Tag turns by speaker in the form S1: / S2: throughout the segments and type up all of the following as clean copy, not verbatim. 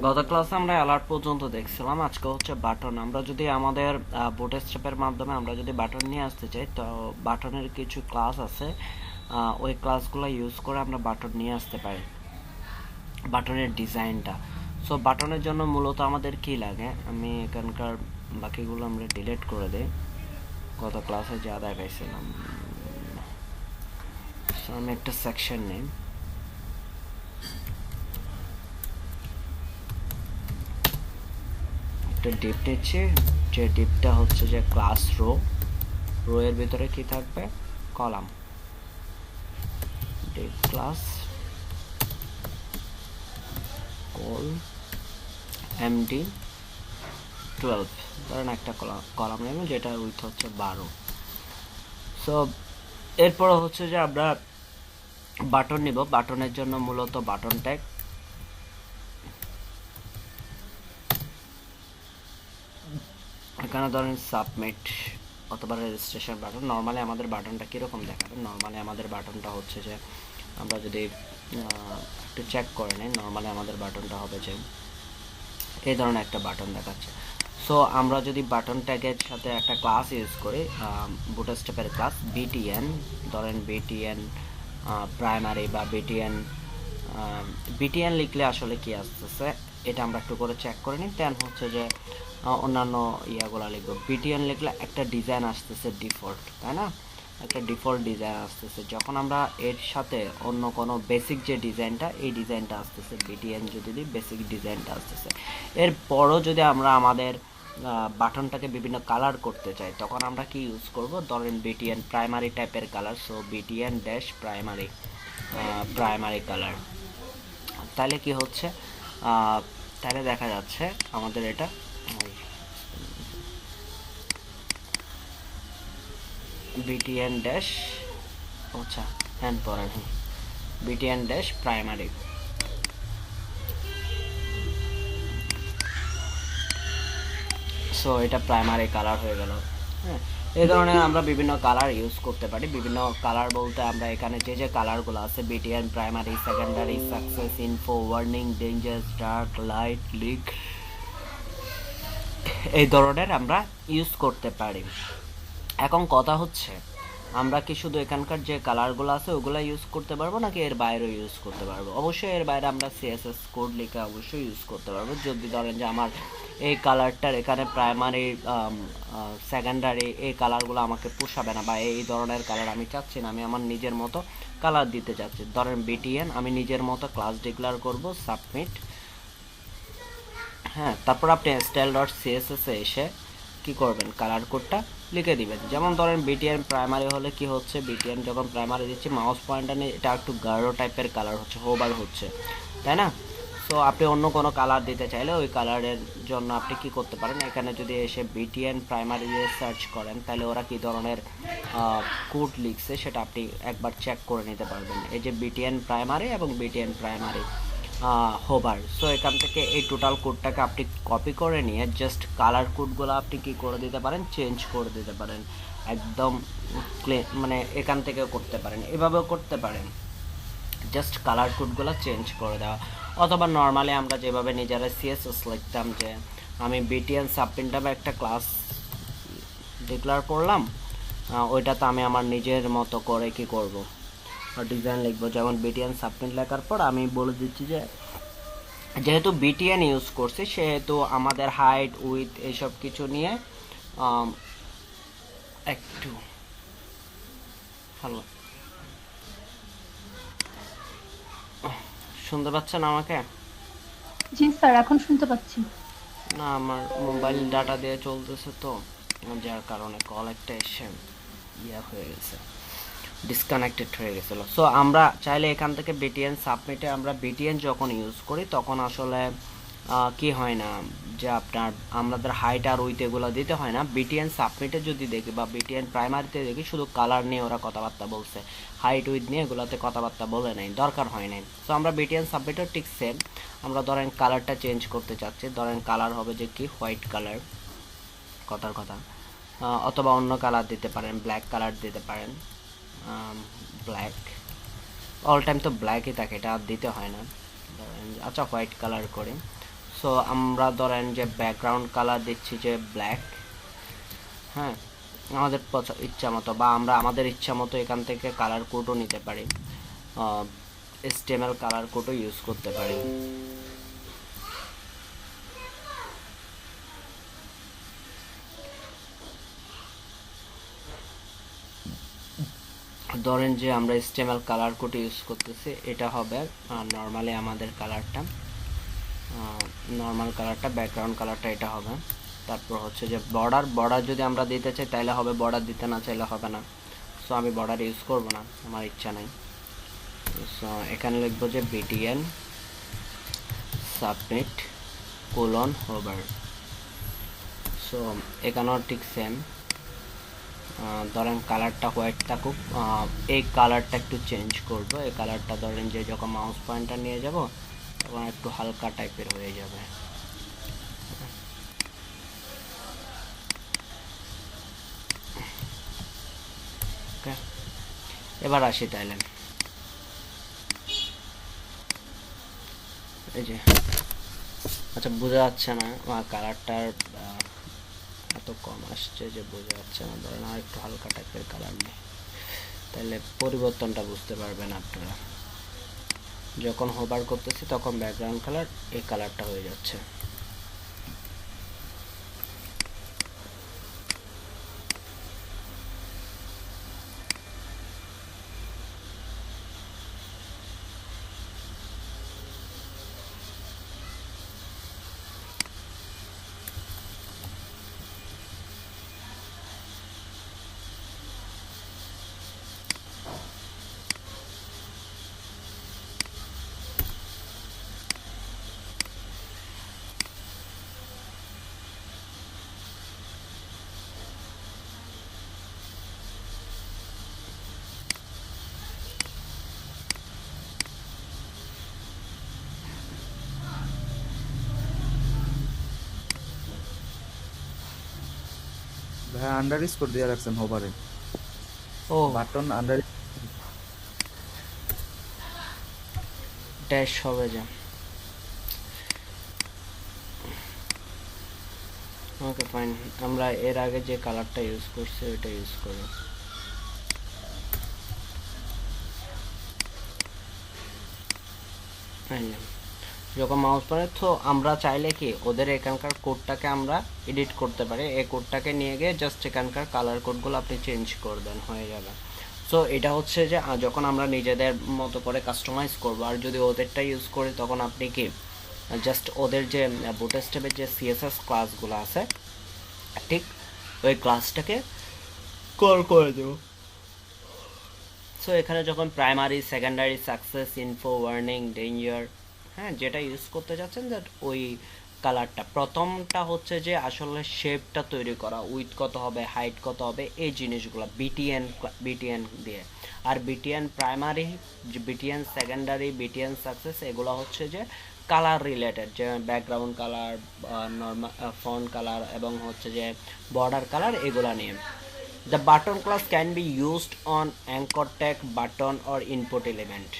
S1: গত ক্লাসে আমরা অ্যালার্ট পর্যন্ত দেখছিলাম, আজকে হচ্ছে বাটন। আমরা যদি আমাদের বুটস্ট্র্যাপের মাধ্যমে আমরা যদি বাটন নিয়ে আসতে চাই, তো বাটনের কিছু ক্লাস আছে, ওই ক্লাসগুলো ইউজ করে আমরা বাটন নিয়ে আসতে পারি, বাটনের ডিজাইনটা। সো বাটনের জন্য মূলত আমাদের কি লাগে, আমি এখানকার বাকিগুলো আমরা ডিলিট করে দিই, গত ক্লাসে যা দেখাইছিলাম। সো আমি একটা সেকশন নিই, ডিপ নিচ্ছি, যে ডিপটা হচ্ছে যে ক্লাস রো, রো এর ভিতরে কি থাকবে, column, deep class col MD 12, ধরেন একটা কলাম নেব যেটা উইথ হচ্ছে 12। সো এরপর হচ্ছে যে আমরা বাটন নিব, বাটনের জন্য মূলত বাটন ট্যাগ, এখানে ধরেন সাবমিট অথবা রেজিস্ট্রেশন বাটন। নর্মালি আমাদের বাটনটা কীরকম দেখাবে, নর্মালি আমাদের বাটনটা হচ্ছে যে আমরা যদি একটু চেক করে নিই, নর্মালি আমাদের বাটনটা হবে যে এই ধরনের একটা বাটন দেখাচ্ছে। সো আমরা যদি বাটন ট্যাগের সাথে একটা ক্লাস ইউজ করি, বুটস্ট্র্যাপের ক্লাস বিটিএন, ধরেন বিটিএন প্রাইমারি বা বিটিএন, বিটিএন লিখলে আসলে কি আসতেছে এটা আমরা একটু করে চেক করে নিই, দেন হচ্ছে যে অন্যান্য ইয়াগুলো লিখবো। বিটিএন লিখলে একটা ডিজাইন আসতেছে ডিফল্ট, তাই না, একটা ডিফল্ট ডিজাইন আসতেছে। যখন আমরা এর সাথে অন্য কোনো বেসিক যে ডিজাইনটা, এই ডিজাইনটা আসতেছে, বিটিএন যদি দিই বেসিক ডিজাইনটা আসতেছে। এরপরও যদি আমরা আমাদের বাটনটাকে বিভিন্ন কালার করতে চাই, তখন আমরা কি ইউজ করব, ধরেন বিটিএন প্রাইমারি টাইপের colour, so BTN dash primary, primary colour. তাহলে কি হচ্ছে, তাহলে দেখা যাচ্ছে আমাদের এটা বিটিএন ড্যাশ, আচ্ছা হ্যান্ড পড়েন, বিটিএন ড্যাশ প্রাইমারি। সো এটা প্রাইমারি কালার হয়ে গেল। হ্যাঁ, এই ধরনের আমরা বিভিন্ন কালার ইউজ করতে পারি। বিভিন্ন কালার বলতে আমরা এখানে যে যে কালারগুলো আছে, BTN primary, secondary, success, info, warning, danger, dark, light, leak, এই ধরনের আমরা ইউজ করতে পারি। এখন কথা হচ্ছে, আমরা কি শুধু এখানকার যে কালারগুলো আছে ওগুলো ইউজ করতে পারবো, নাকি এর বাইরেও ইউজ করতে পারবো? অবশ্যই এর বাইরে আমরা সিএসএস কোড লিখে অবশ্যই ইউজ করতে পারবো। যদি ধরেন যে আমার এই কালারটার এখানে প্রাইমারি, সেকেন্ডারি এই কালারগুলো আমাকে পোষাবে না, বা এই ধরনের কালার আমি চাচ্ছি না, আমি আমার নিজের মতো কালার দিতে চাচ্ছি, ধরেন বিটিএন আমি নিজের মতো ক্লাস ডিক্লেয়ার করব, সাবমিট। হ্যাঁ, তারপর আপনি স্টাইল ডট সিএসএস এ এসে কি করবেন, কালার কোডটা লিখে দিবেন। যেমন ধরেন বিটিএন প্রাইমারি হলে কি হচ্ছে, বিটিএন যখন প্রাইমারি দিচ্ছি মাউস পয়েন্টার নিয়ে এটা একটু গাঢ় টাইপের কালার হচ্ছে, হোবার হচ্ছে, তাই না। সো আপনি অন্য কোনো কালার দিতে চাইলে ওই কালারের জন্য আপনি কি করতে পারেন, এখানে যদি এসে বিটিএন প্রাইমারি দিয়ে সার্চ করেন, তাহলে ওরা কি ধরনের কোড লিখছে সেটা আপনি একবার চেক করে নিতে পারবেন। এই যে বিটিএন প্রাইমারি এবং বিটিএন প্রাইমারি হোবার। সো এখান থেকে এই টোটাল কোডটাকে আপনি কপি করে নিয়ে জাস্ট কালার কোডগুলো আপনি কি করে দিতে পারেন, চেঞ্জ করে দিতে পারেন, একদম মানে এখান থেকে করতে পারেন, এভাবেও করতে পারেন, জাস্ট কালার কোডগুলো চেঞ্জ করে দেওয়া। অথবা নর্মালি আমরা যেভাবে নিজেরা সিএসএস লিখতাম, যে আমি বিটিএন সাবপ্রিন্ট নামে একটা ক্লাস ডিক্লেয়ার করলাম, ওইটাতে আমি আমার নিজের মতো করে কি করব, ডিজাইন লিখবো। যেমন বিটিএন সাবপ্রিন্ট লেখার পর আমি বলে দিচ্ছি যে যেহেতু বিটিএন ইউজ করছি, সেহেতু আমাদের হাইট উইথ এইসব কিছু নিয়ে একটু ভালো শুনতে পাচ্ছেন আমাকে?
S2: জি স্যার, এখন শুনতে পাচ্ছি।
S1: না, আমার মোবাইল ডাটা দিয়ে চলতেছে তো, যার কারণে কল একটা এসে হয়ে গেছে, ডিসকানেক্টেড হয়ে গেছিল। সো আমরা চাইলে এখান থেকে বিটিএন সাবমিটে, আমরা বিটিএন যখন ইউজ করি তখন আসলে কি হয় না যে আপনার আমাদের হাইট আর উইথ এগুলো দিতে হয় না। বিটিএন সাবমিটে যদি দেখি বা বিটিএন প্রাইমারিতে দেখি শুধু কালার নিয়ে ওরা কথাবার্তা বলছে, হাইট উইথ নিয়ে এগুলোতে কথাবার্তা বলে নাই, দরকার হয় নাই। তো আমরা বিটিএন সাবমিটও ঠিক সেম, আমরা ধরেন কালারটা চেঞ্জ করতে চাচ্ছি, ধরেন কালার হবে যে কি হোয়াইট কালার, কথার কথা, অথবা অন্য কালার দিতে পারেন, ব্ল্যাক কালার দিতে পারেন, ব্ল্যাক, অল টাইম তো ব্ল্যাকই থাকে, এটা আর দিতে হয় না। ধরেন আচ্ছা হোয়াইট কালার করি। সো আমরা ধরেন যে ব্যাকগ্রাউন্ড কালার দিচ্ছি যে ব্ল্যাক, হ্যাঁ, আমাদের ইচ্ছা মতো, বা আমরা আমাদের ইচ্ছা মতো এখান থেকে কালার কোডও নিতে পারি, HTML কালার কোডও ইউজ করতে পারি। ধরেন যে আমরা HTML কালার কোড ইউজ করতেছি, এটা হবে নর্মালি আমাদের কালারটা, নর্মাল কালারটা, ব্যাকগ্রাউন্ড কালারটা এটা হবে। তারপর হচ্ছে যে বর্ডার যদি আমরা দিতে চাই তাহলে হবে, বর্ডার দিতে না চাইলে হবে না। সো আমি বর্ডার ইউজ করব না, আমার ইচ্ছা নাই। সো এখানে লিখবো যে BTN submit colon hover. So এখানেও ঠিক সেম, ধরেন কালারটা হোয়াইট থাকুক, এই কালারটা একটু চেঞ্জ করব, এই কালারটা ধরেন যে যখন মাউস পয়েন্টার নিয়ে যাব তখন একটু হালকা টাইপের হয়ে যাবে। ওকে, এবার আসি তাইলে, এই যে আচ্ছা বোঝা যাচ্ছে না, কালারটার এত কম আসছে যে বোঝা যাচ্ছে না, ধরেন আর একটু হালকা টাইপের কালার নেই, তাহলে পরিবর্তনটা বুঝতে পারবেন আপনারা। যখন হোভার করতেছি তখন ব্যাকগ্রাউন্ড কালার এই কালারটা হয়ে যাচ্ছে।
S3: ভাই আন্ডার স্কোর দিয়ে রাখছেন হোভারে,
S1: ও
S3: বাটন আন্ডার।
S1: ড্যাশ হবে যে, ওকে ফাইন, আমরা এর আগে যে কালারটা ইউজ করছি ওইটা ইউজ করি। যখন মাউস পয়েন্টার, তো আমরা চাইলে কি ওদের এখানকার কোডটাকে আমরা এডিট করতে পারি, এই কোডটাকে নিয়ে গিয়ে জাস্ট এখানকার কালার কোডগুলো আপনি চেঞ্জ করবেন, হয়ে যাবে। সো এটা হচ্ছে যে যখন আমরা নিজেদের মতো করে কাস্টমাইজ করব, আর যদি ওদেরটা ইউজ করি তখন আপনি কি জাস্ট ওদের যে বুটস্ট্র্যাপের যে সিএসএস ক্লাসগুলো আছে ঠিক ওই ক্লাসটাকে কল করে দেব। সো এখানে যখন primary, secondary, success, info, warning, danger, হ্যাঁ, যেটা ইউজ করতে যাচ্ছেন দ্যাট ওই কালারটা, প্রথমটা হচ্ছে যে আসলে শেপটা তৈরি করা, উইথ কত হবে, হাইট কত হবে, এই জিনিসগুলো বিটিএন দিয়ে। আর BTN primary, BTN secondary, BTN success, এগুলো হচ্ছে যে কালার রিলেটেড, যে background colour, normal font colour এবং হচ্ছে যে বর্ডার কালার, এগুলো নিয়ে। The button class can be used on anchor tag, button or input element.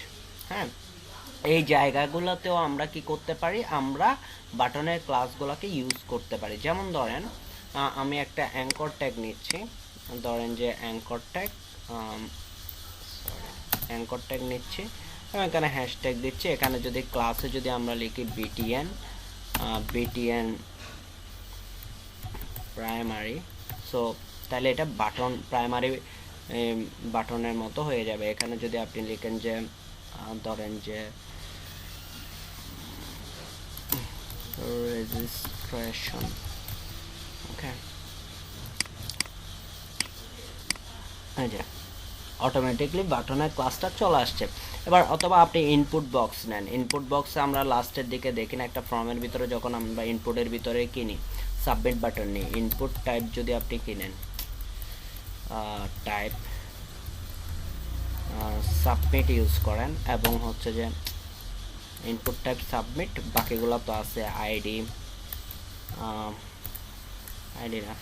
S1: হ্যাঁ, এই জায়গাগুলোতেও আমরা কি করতে পারি, আমরা বাটনের ক্লাসগুলোকে ইউজ করতে পারি। যেমন ধরেন আমি একটা অ্যাঙ্কর ট্যাগ নিচ্ছি, ধরেন যে অ্যাঙ্কর ট্যাগ নিচ্ছি এবং এখানে হ্যাশট্যাগ দিচ্ছি। এখানে যদি ক্লাসে যদি আমরা লিখি বিটিএন প্রাইমারি, সো তাহলে এটা বাটন প্রাইমারি বাটনের মতো হয়ে যাবে। এখানে যদি আপনি লিখেন যে ধরেন যে রেজিস্ট্রেশন, ওকে, এই যে অটোমেটিকলি বাটনের ক্লাসটা চলে আসছে। এবার অথবা আপনি ইনপুট বক্স নেন, ইনপুট বক্সে আমরা লাস্টের দিকে দেখি না একটা ফর্মের ভিতরে যখন আমরা ইনপুটের ভিতরে কিনি সাবমিট বাটন নিই, ইনপুট টাইপ যদি আপনি কিনেন টাইপ সাবমিট ইউজ করেন এবং হচ্ছে যে ইনপুট টাইপ সাবমিট, বাকিগুলো তো আছে আইডি আইডি না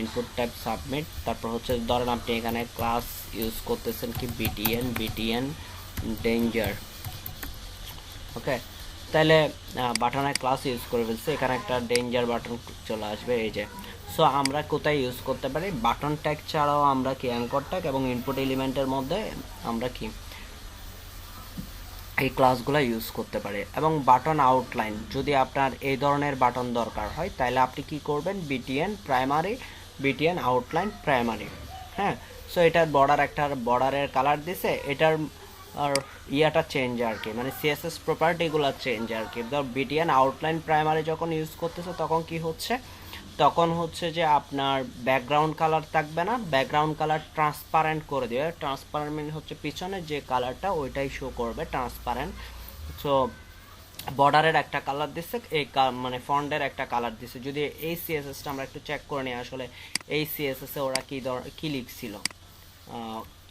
S1: ইনপুট টাইপ সাবমিট, তারপর হচ্ছে ধরেন আপনি এখানে ক্লাস ইউজ করতেছেন কি বিটিএন ডেঞ্জার, ওকে, তাহলে বাটনের ক্লাস ইউজ করে ফেলছে, এখানে একটা ডেঞ্জার বাটন চলে আসবে এই যে। সো আমরা কোথায় ইউজ করতে পারি, বাটন ট্যাগ ছাড়াও আমরা কি অ্যাঙ্কর ট্যাগ এবং ইনপুট এলিমেন্টের মধ্যে আমরা কি এই ক্লাসগুলো ইউজ করতে পারি। এবং বাটন আউটলাইন যদি আপনার এই ধরনের বাটন দরকার হয় তাহলে আপনি কি করবেন, BTN primary BTN outline primary, হ্যাঁ। সো এটার বর্ডারের কালার দিছে, এটার আর ইয়াটা চেঞ্জ আর কি, মানে সিএসএস প্রপার্টিগুলো চেঞ্জ আর কি। ধর বিটিএন আউটলাইন প্রাইমারি যখন ইউজ করতেছে তখন কি হচ্ছে, তখন হচ্ছে যে আপনার ব্যাকগ্রাউন্ড কালার থাকবে না, ব্যাকগ্রাউন্ড কালার ট্রান্সপারেন্ট করে দেবে। ট্রান্সপারেন্ট মানে হচ্ছে পিছনে যে কালারটা ওইটাই শো করবে ট্রান্সপারেন্ট। সো বর্ডারের একটা কালার দিচ্ছে, এই মানে ফন্টের একটা কালার দিচ্ছে। যদি এই সিএসএসটা আমরা একটু চেক করে নিই আসলে এই সিএসএসে ওরা কি লিখছিল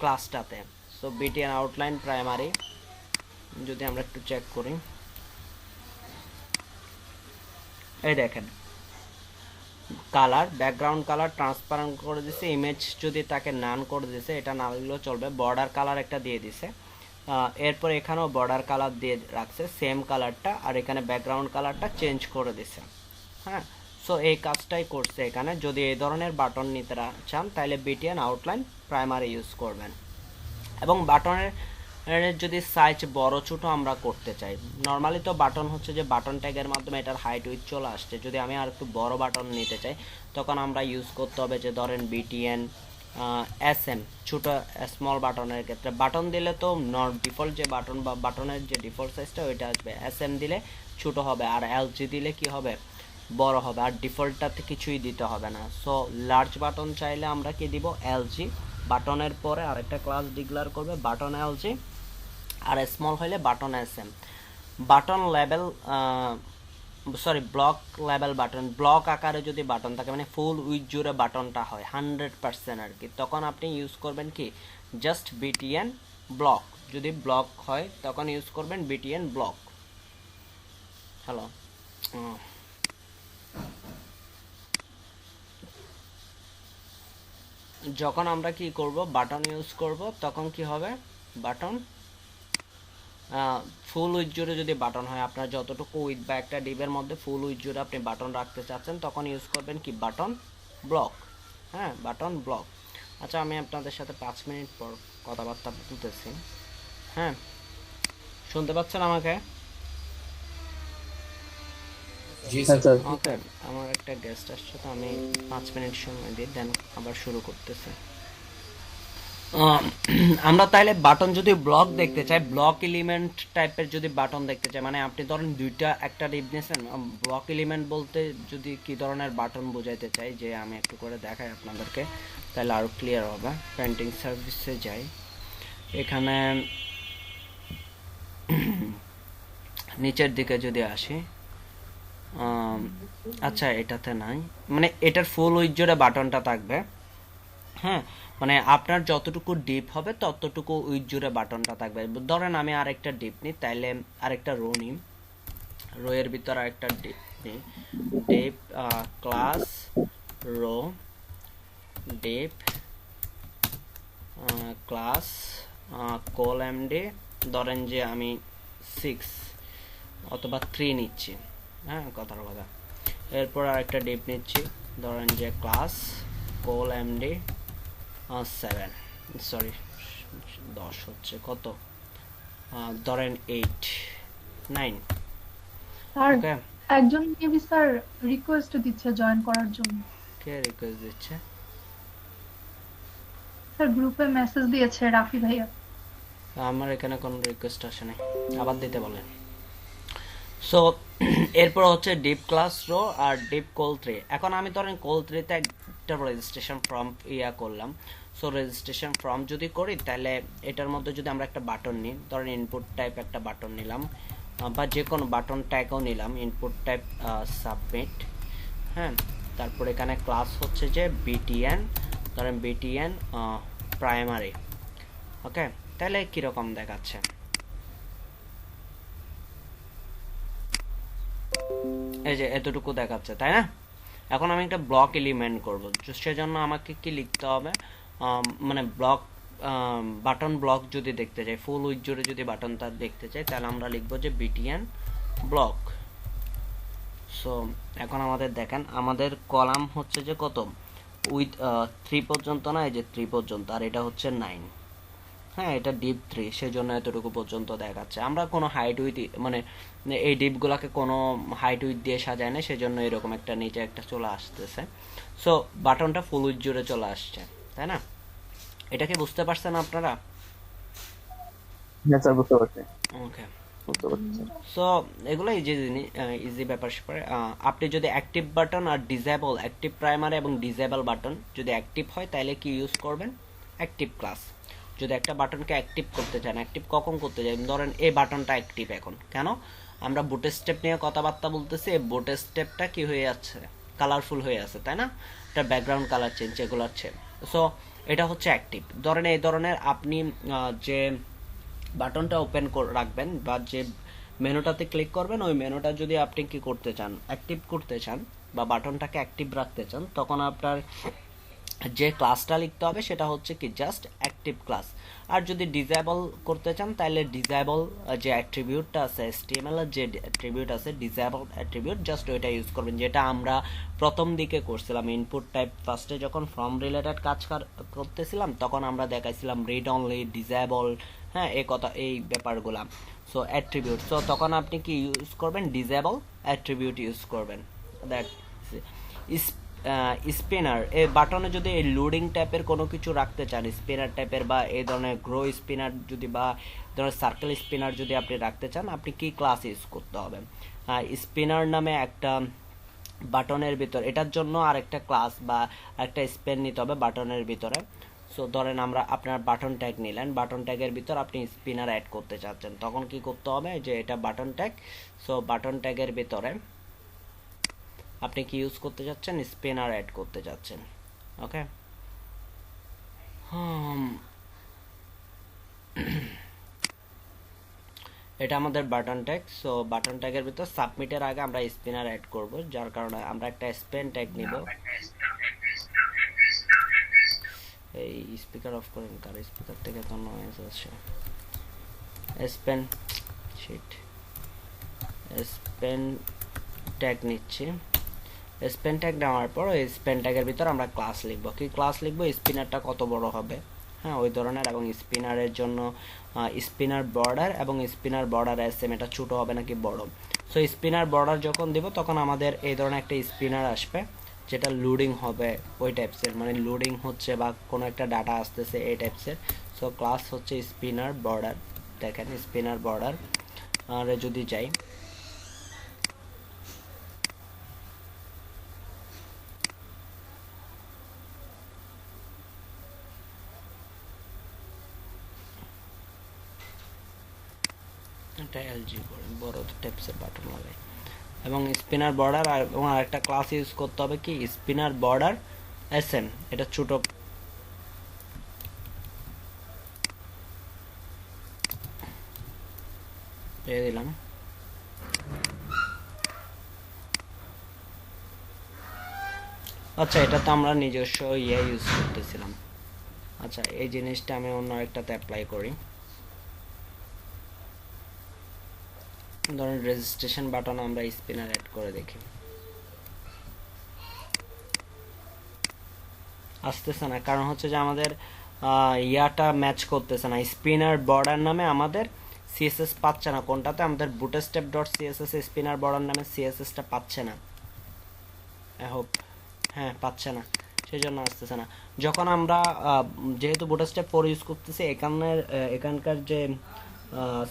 S1: ক্লাসটাতে। সো বিটিএন আউটলাইন প্রাইমারি যদি আমরা একটু চেক করি, এই দেখেন কালার ব্যাকগ্রাউন্ড কালার ট্রান্সপারেন্ট করে দিছে, ইমেজ যদি তাকে নান করে দিছে, এটা না দিলেও চলবে, বর্ডার কালার একটা দিয়ে দিছে, এরপর এখানেও বর্ডার কালার দিয়ে রাখছে সেম কালারটা, আর এখানে ব্যাকগ্রাউন্ড কালারটা চেঞ্জ করে দিছে, হ্যাঁ। সো এই কাজটাই করছে এখানে। যদি এই ধরনের বাটন নিতে চান তাহলে বিটিএন আউটলাইন প্রাইমারি ইউজ করবেন। এবং বাটনের যদি সাইজ বড় ছোট আমরা করতে চাই, নর্মালি তো বাটন হচ্ছে যে বাটন ট্যাগের মাধ্যমে এটার হাইট উইথ চলে আসছে। যদি আমি আর একটু বড় বাটন নিতে চাই তখন আমরা ইউজ করতে হবে যে ধরেন বিটিএন এসএম, ছোট স্মল বাটনের ক্ষেত্রে বাটন দিলে তো ডিফল্ট যে বাটন বা বাটনের যে ডিফল্ট সাইজটা ওইটা আসবে, এসএম দিলে ছোট হবে, আর এলজি দিলে কি হবে বড় হবে, আর ডিফল্টটাতে কিছুই দিতে হবে না। সো লার্জ বাটন চাইলে আমরা কি দিব, এলজি, বাটনের পরে আরেকটা ক্লাস ডিক্লেয়ার করবে বাটন এলজি, আর স্মল হইলে button SM. Button level block level button, block আকারে যদি বাটন থাকে মানে ফুল উইথ জুড়ে বাটনটা হয় 100% আর কি, তখন আপনি ইউজ করবেন কি জাস্ট বিটিএন ব্লক। যদি ব্লক হয় তখন ইউজ করবেন বিটিএন ব্লক। হ্যালো, যখন আমরা কি করব বাটন ইউজ করব তখন কি হবে, বাটন ফুল উইথ জুড়ে যদি বাটন হয়, আপনার যতটুকু উইথ বা একটা ডিবের মধ্যে ফুল উইথ জুড়ে আপনি বাটন রাখতে চাচ্ছেন তখন ইউজ করবেন কি বাটন ব্লক, হ্যাঁ, বাটন ব্লক। আচ্ছা, আমি আপনাদের সাথে 5 মিনিট পর কথাবার্তা বলতেছি, হ্যাঁ, শুনতে পাচ্ছেন আমাকে? ওকে, আমার একটা গেস্ট আসছে তো আমি 5 মিনিট সময় দিই, দেন আবার শুরু করতেছি। আমরা তাইলে বাটন যদি ব্লক দেখতে চাই, ব্লক এলিমেন্ট টাইপের যদি বাটন দেখতে চাই, মানে আপনি ধরেন দুইটা একটা ডিপ নিয়েছেন, ব্লক এলিমেন্ট বলতে যদি কি ধরনের বাটন বোঝাইতে চাই যে আমি একটু করে দেখাই আপনাদেরকে তাহলে আরো ক্লিয়ার হবে। পেন্টিং সার্ভিসে যাই, এখানে নিচের দিকে যদি আসি, আচ্ছা এটাতে নাই, মানে এটার ফুল উইথ জোরে বাটনটা থাকবে, হ্যাঁ, মানে আপনার যতটুকু ডিপ হবে ততটুকু উইথ জুড়ে বাটনটা থাকবে। ধরেন আমি আরেকটা ডিপ নিই, তাইলে আরেকটা রো নিই, রো এর ভিতরে আরেকটা ডিপ নিই, div class row div class col MD, ধরেন যে আমি 6 অথবা 3 নিচ্ছি, হ্যাঁ, কথার কথা। এরপর আরেকটা ডিপ নিচ্ছি, ধরেন যে ক্লাস কল এমডি 7, সরি 10 হচ্ছে কত, ধরেন 8 9।
S2: স্যার, একজন মেবি স্যার রিকোয়েস্ট দিচ্ছে জয়েন করার জন্য।
S1: কে রিকোয়েস্ট দিচ্ছে?
S2: স্যার গ্রুপে মেসেজ দিয়েছে রাফি ভাইয়া।
S1: আমার এখানে কোনো রেকোয়েস্ট আসে নাই, আবার দিতে বলেন। সো এরপর হচ্ছে ডিপ ক্লাস রো আর ডিপ কল 3। এখন আমি ধরেন কল 3 তে একটা রেজিস্ট্রেশন ফর্ম করলাম। সো রেজিস্ট্রেশন ফর্ম যদি করি তাহলে এটার মধ্যে যদি আমরা একটা বাটন নিই, ধরেন ইনপুট টাইপ একটা বাটন নিলাম, বা যে কোনো বাটন ট্যাগও নিলাম, ইনপুট টাইপ সাবমিট, হ্যাঁ। তারপর এখানে ক্লাস হচ্ছে যে বিটিএন, ধরেন বিটিএন প্রাইমারি, ওকে। তাহলে কীরকম দেখাচ্ছে, এই যে এতটুকু দেখাচ্ছে, তাই না? এখন আমি একটা ব্লক এলিমেন্ট করব, সেজন্য আমাকে কি লিখতে হবে, মানে ব্লক বাটন ব্লক যদি দেখতে চাই, ফুল উইথ জুড়ে যদি বাটনটা দেখতে চাই, তাহলে আমরা লিখবো যে বিটিএন ব্লক। সো এখন আমাদের দেখেন আমাদের কলাম হচ্ছে যে কত, উইথ 3 পর্যন্ত না, এই যে 3 পর্যন্ত, আর এটা হচ্ছে 9, হ্যাঁ, এটা ডিপ 3, সেজন্য এতটুকু পর্যন্ত দেখাচ্ছে। আমরা কোনো হাইট উইথ মানে এই ডিপগুলোকে কোনো হাইট উইথ দিয়ে সাজায় না, সেজন্য এরকম একটা নিচে একটা চলে আসতেছে। সো বাটনটা ফুল উইথ জুড়ে চলে আসছে, তাই না? এটা কি বুঝতে পারছেন আপনারা?
S3: হ্যাঁ স্যার, বুঝতে পারছি।
S1: ওকে।
S3: বুঝতে পারছি স্যার।
S1: সো এগুলো ইজি ব্যাপার স্যাপার। আপনি যদি অ্যাক্টিভ বাটন আর ডিসেবল, অ্যাক্টিভ প্রাইমারি এবং ডিসেবল বাটন যদি অ্যাক্টিভ হয় তাহলে কি ইউজ করবেন, অ্যাক্টিভ ক্লাস। যদি একটা বাটনকে অ্যাক্টিভ করতে চান, অ্যাক্টিভ কখন করতে চান, ধরেন এই বাটনটা অ্যাক্টিভ এখন, কেন আমরা বুটের স্টেপ নিয়ে কথাবার্তা বলতেছি, এই বুটের স্টেপটা কি হয়ে যাচ্ছে, কালারফুল হয়ে আছে, তাই না? এটা ব্যাকগ্রাউন্ড কালার চেঞ্জ, এগুলো হচ্ছে। সো এটা হচ্ছে অ্যাক্টিভ। ধরেন এই ধরনের আপনি যে বাটনটা ওপেন রাখবেন বা যে মেনুটাতে ক্লিক করবেন, ওই মেনুটা যদি আপনি কি করতে চান, অ্যাক্টিভ করতে চান বা বাটনটাকে অ্যাক্টিভ রাখতে চান, তখন আপনার যে ক্লাসটা লিখতে হবে সেটা হচ্ছে কি জাস্ট অ্যাক্টিভ ক্লাস। আর যদি ডিসেবল করতে চান তাহলে ডিসেবল যে অ্যাট্রিবিউটটা আছে, HTML এর যে অ্যাট্রিবিউট আছে ডিসেবল অ্যাট্রিবিউট, জাস্ট ওইটা ইউজ করবেন, যেটা আমরা প্রথম দিকে করছিলাম ইনপুট টাইপ ফার্স্টে যখন ফর্ম রিলেটেড কাজ করতেছিলাম, তখন আমরা দেখাইছিলাম রিড অনলি, ডিসেবল, হ্যাঁ, এই ব্যাপারগুলা। সো অ্যাট্রিবিউট, সো তখন আপনি কি ইউজ করবেন, ডিসেবল অ্যাট্রিবিউট ইউজ করবেন। দ্যাট স্পিনার, এই বাটনে যদি এই লোডিং টাইপের কোনো কিছু রাখতে চান, স্পিনার টাইপের বা এই ধরনের গ্রো স্পিনার যদি বা ধরনের সার্কেল স্পিনার যদি আপনি রাখতে চান, আপনি কি ক্লাস ইউজ করতে হবে, স্পিনার নামে একটা বাটনের ভিতর, এটার জন্য আরেকটা ক্লাস বা একটা স্পেন নিতে হবে বাটনের ভিতরে। সো ধরেন আমরা আপনার বাটন ট্যাগ নিলেন, বাটন ট্যাগের ভিতর আপনি স্পিনার অ্যাড করতে চাচ্ছেন, তখন কি করতে হবে, যে এটা বাটন ট্যাগ, সো বাটন ট্যাগের ভিতরে আপনি কি ইউজ করতে যাচ্ছেন, স্পিনার অ্যাড করতে যাচ্ছেন, ওকে। এটা আমাদের বাটন ট্যাগ। সো বাটন ট্যাগের ভিতর সাবমিটের আগে আমরা স্পিনার অ্যাড করব, যার কারণে আমরা একটা স্পেন ট্যাগ নিব। এই স্পিকার অফ করেন, কার স্পিকার থেকে তো নয়েজ আসছে। স্পেন শিট, স্পেন ট্যাগ নিচ্ছি। স্পেন ট্যাগ নেওয়ার পর ওই স্পেন ট্যাগের ভিতর আমরা ক্লাস লিখব। কি ক্লাস লিখব, স্পিনারটা কত বড় হবে, হ্যাঁ, ওই ধরনের, এবং স্পিনারের জন্য স্পিনার বর্ডার এবং স্পিনার বর্ডার এসএম, এটা ছোট হবে নাকি বড়। সো স্পিনার বর্ডার যখন দেব তখন আমাদের এই ধরনের একটা স্পিনার আসবে, যেটা লোডিং হবে ওই টাইপসের, মানে লোডিং হচ্ছে বা কোনো একটা ডাটা আসতেছে এই টাইপসের। সো ক্লাস হচ্ছে স্পিনার বর্ডার, দেখেন স্পিনার বর্ডার। আর যদি যাই, এটা এলজি করে বড় টাইপসের বাটন লাগাই, এবং স্পিনার বর্ডার, আর এবং আরেকটা ক্লাস ইউজ করতে হবে কি স্পিনার বর্ডার এসএম, এটা ছোট দিয়ে দিলাম। আচ্ছা, এটা তো আমরা নিজস্ব ইউজ করতেছিলাম। আচ্ছা, এই জিনিসটা আমি অন্য একটাতে অ্যাপ্লাই করি। ধরেন রেজিস্ট্রেশন বাটন আমরা স্পিনার অ্যাড করে দেখি, আসতেছে না, কারণ হচ্ছে যে আমাদের ইয়াটা ম্যাচ করতেছে না, স্পিনার বর্ডার নামে আমাদের সিএসএস পাচ্ছে না, কোনটাতে আমাদের bootstrap dot CSS spinner border নামে সিএসএসটা পাচ্ছে না, আই হোপ, হ্যাঁ পাচ্ছে না, সেই জন্য আসতেছে না। যখন আমরা যেহেতু বুটস্ট্র্যাপ 4 ইউজ করতেছি, এখানকার যে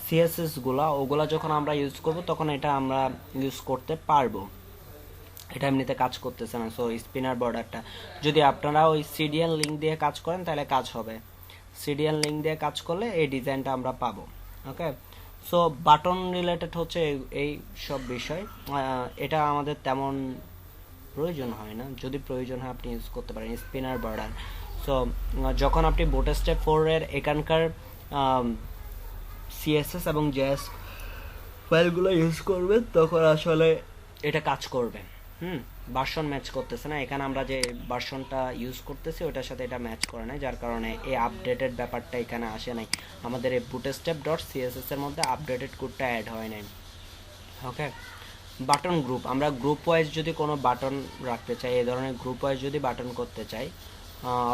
S1: সিএসএস গুলা ওগুলা যখন আমরা ইউজ করব তখন এটা আমরা ইউজ করতে পারবো, এটা এমনিতে কাজ করতেছে না। সো স্পিনার বর্ডারটা যদি আপনারা ওই সিডিএন লিঙ্ক দিয়ে কাজ করেন তাহলে কাজ হবে। সিডিএন লিঙ্ক দিয়ে কাজ করলে এই ডিজাইনটা আমরা পাবো। ওকে, সো বাটন রিলেটেড হচ্ছে এই সব বিষয়। এটা আমাদের তেমন প্রয়োজন হয় না, যদি প্রয়োজন হয় আপনি ইউজ করতে পারেন স্পিনার বর্ডার। সো যখন আপনি বুটস্ট্র্যাপ 4 এর এখানকার সিএসএস এবং জেএস ফাইলগুলো ইউজ করবেন তখন আসলে এটা কাজ করবে। ভার্সন ম্যাচ করতেছে না, এখানে আমরা যে ভার্সনটা ইউজ করতেছি ওটার সাথে এটা ম্যাচ করে না, যার কারণে এই আপডেটেড ব্যাপারটা এখানে আসে নাই। আমাদের এই bootstrap.css এর মধ্যে আপডেটেড কোডটা অ্যাড হয় নাই। ওকে, বাটন গ্রুপ, আমরা গ্রুপ ওয়াইজ যদি কোনো বাটন রাখতে চাই, এই ধরনের গ্রুপ ওয়াইজ যদি বাটন করতে চাই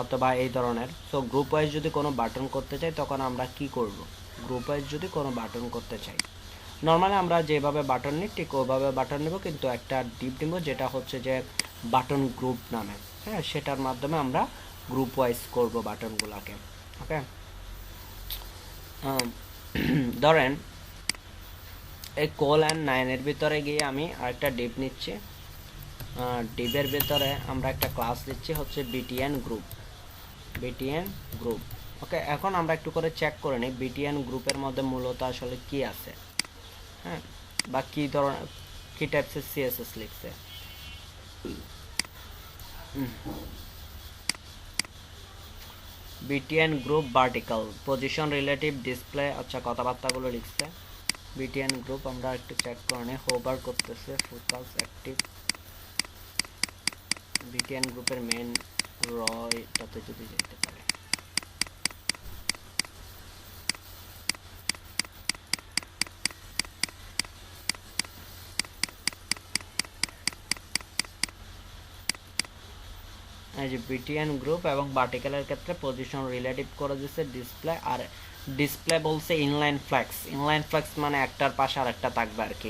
S1: অথবা এই ধরনের, সো গ্রুপ ওয়াইজ যদি কোনো বাটন করতে চাই তখন আমরা কি করব? গ্রুপ ওয়াইজ যদি কোনো বাটন করতে চাই নর্মালি আমরা যেভাবে বাটন নিই ঠিক ওইভাবে বাটন নেব, কিন্তু একটা ডিপ নিব যেটা হচ্ছে যে বাটন গ্রুপ নামে। হ্যাঁ, সেটার মাধ্যমে আমরা গ্রুপ ওয়াইজ করব বাটনগুলোকে। ওকে, ধরেন এই কোল অ্যান্ড 9 এর ভিতরে গিয়ে আমি আরেকটা ডিপ নিচ্ছি। ডিপের ভিতরে আমরা একটা ক্লাস দিচ্ছি হচ্ছে বিটিএন গ্রুপ। বিটিএন গ্রুপ, ওকে। এখন আমরা একটু করে চেক করে নিই বিটিএন গ্রুপের মধ্যে মূলত আসলে কি আছে, হ্যাঁ, বা কি ধরনের কি টাইপসের সিএসএস লিখছে। BTN group vertical position relative display, আচ্ছা কথাবার্তাগুলো লিখছে। বিটিএন গ্রুপ আমরা একটু চেক করে নিই, হোভার করতেছে, ফোকাস অ্যাক্টিভ। বিটিএন গ্রুপের মেন এটাতে যদি যেতে পারে, এই যে বিটিএন গ্রুপ এবং ভার্টিক্যালের ক্ষেত্রে পজিশন রিলেটিভ করে দিচ্ছে ডিসপ্লে। আর ডিসপ্লে বলছে ইনলাইন ফ্ল্যাক্স। ইনলাইন ফ্ল্যাক্স মানে একটার পাশে আর একটা থাকবে আর কি,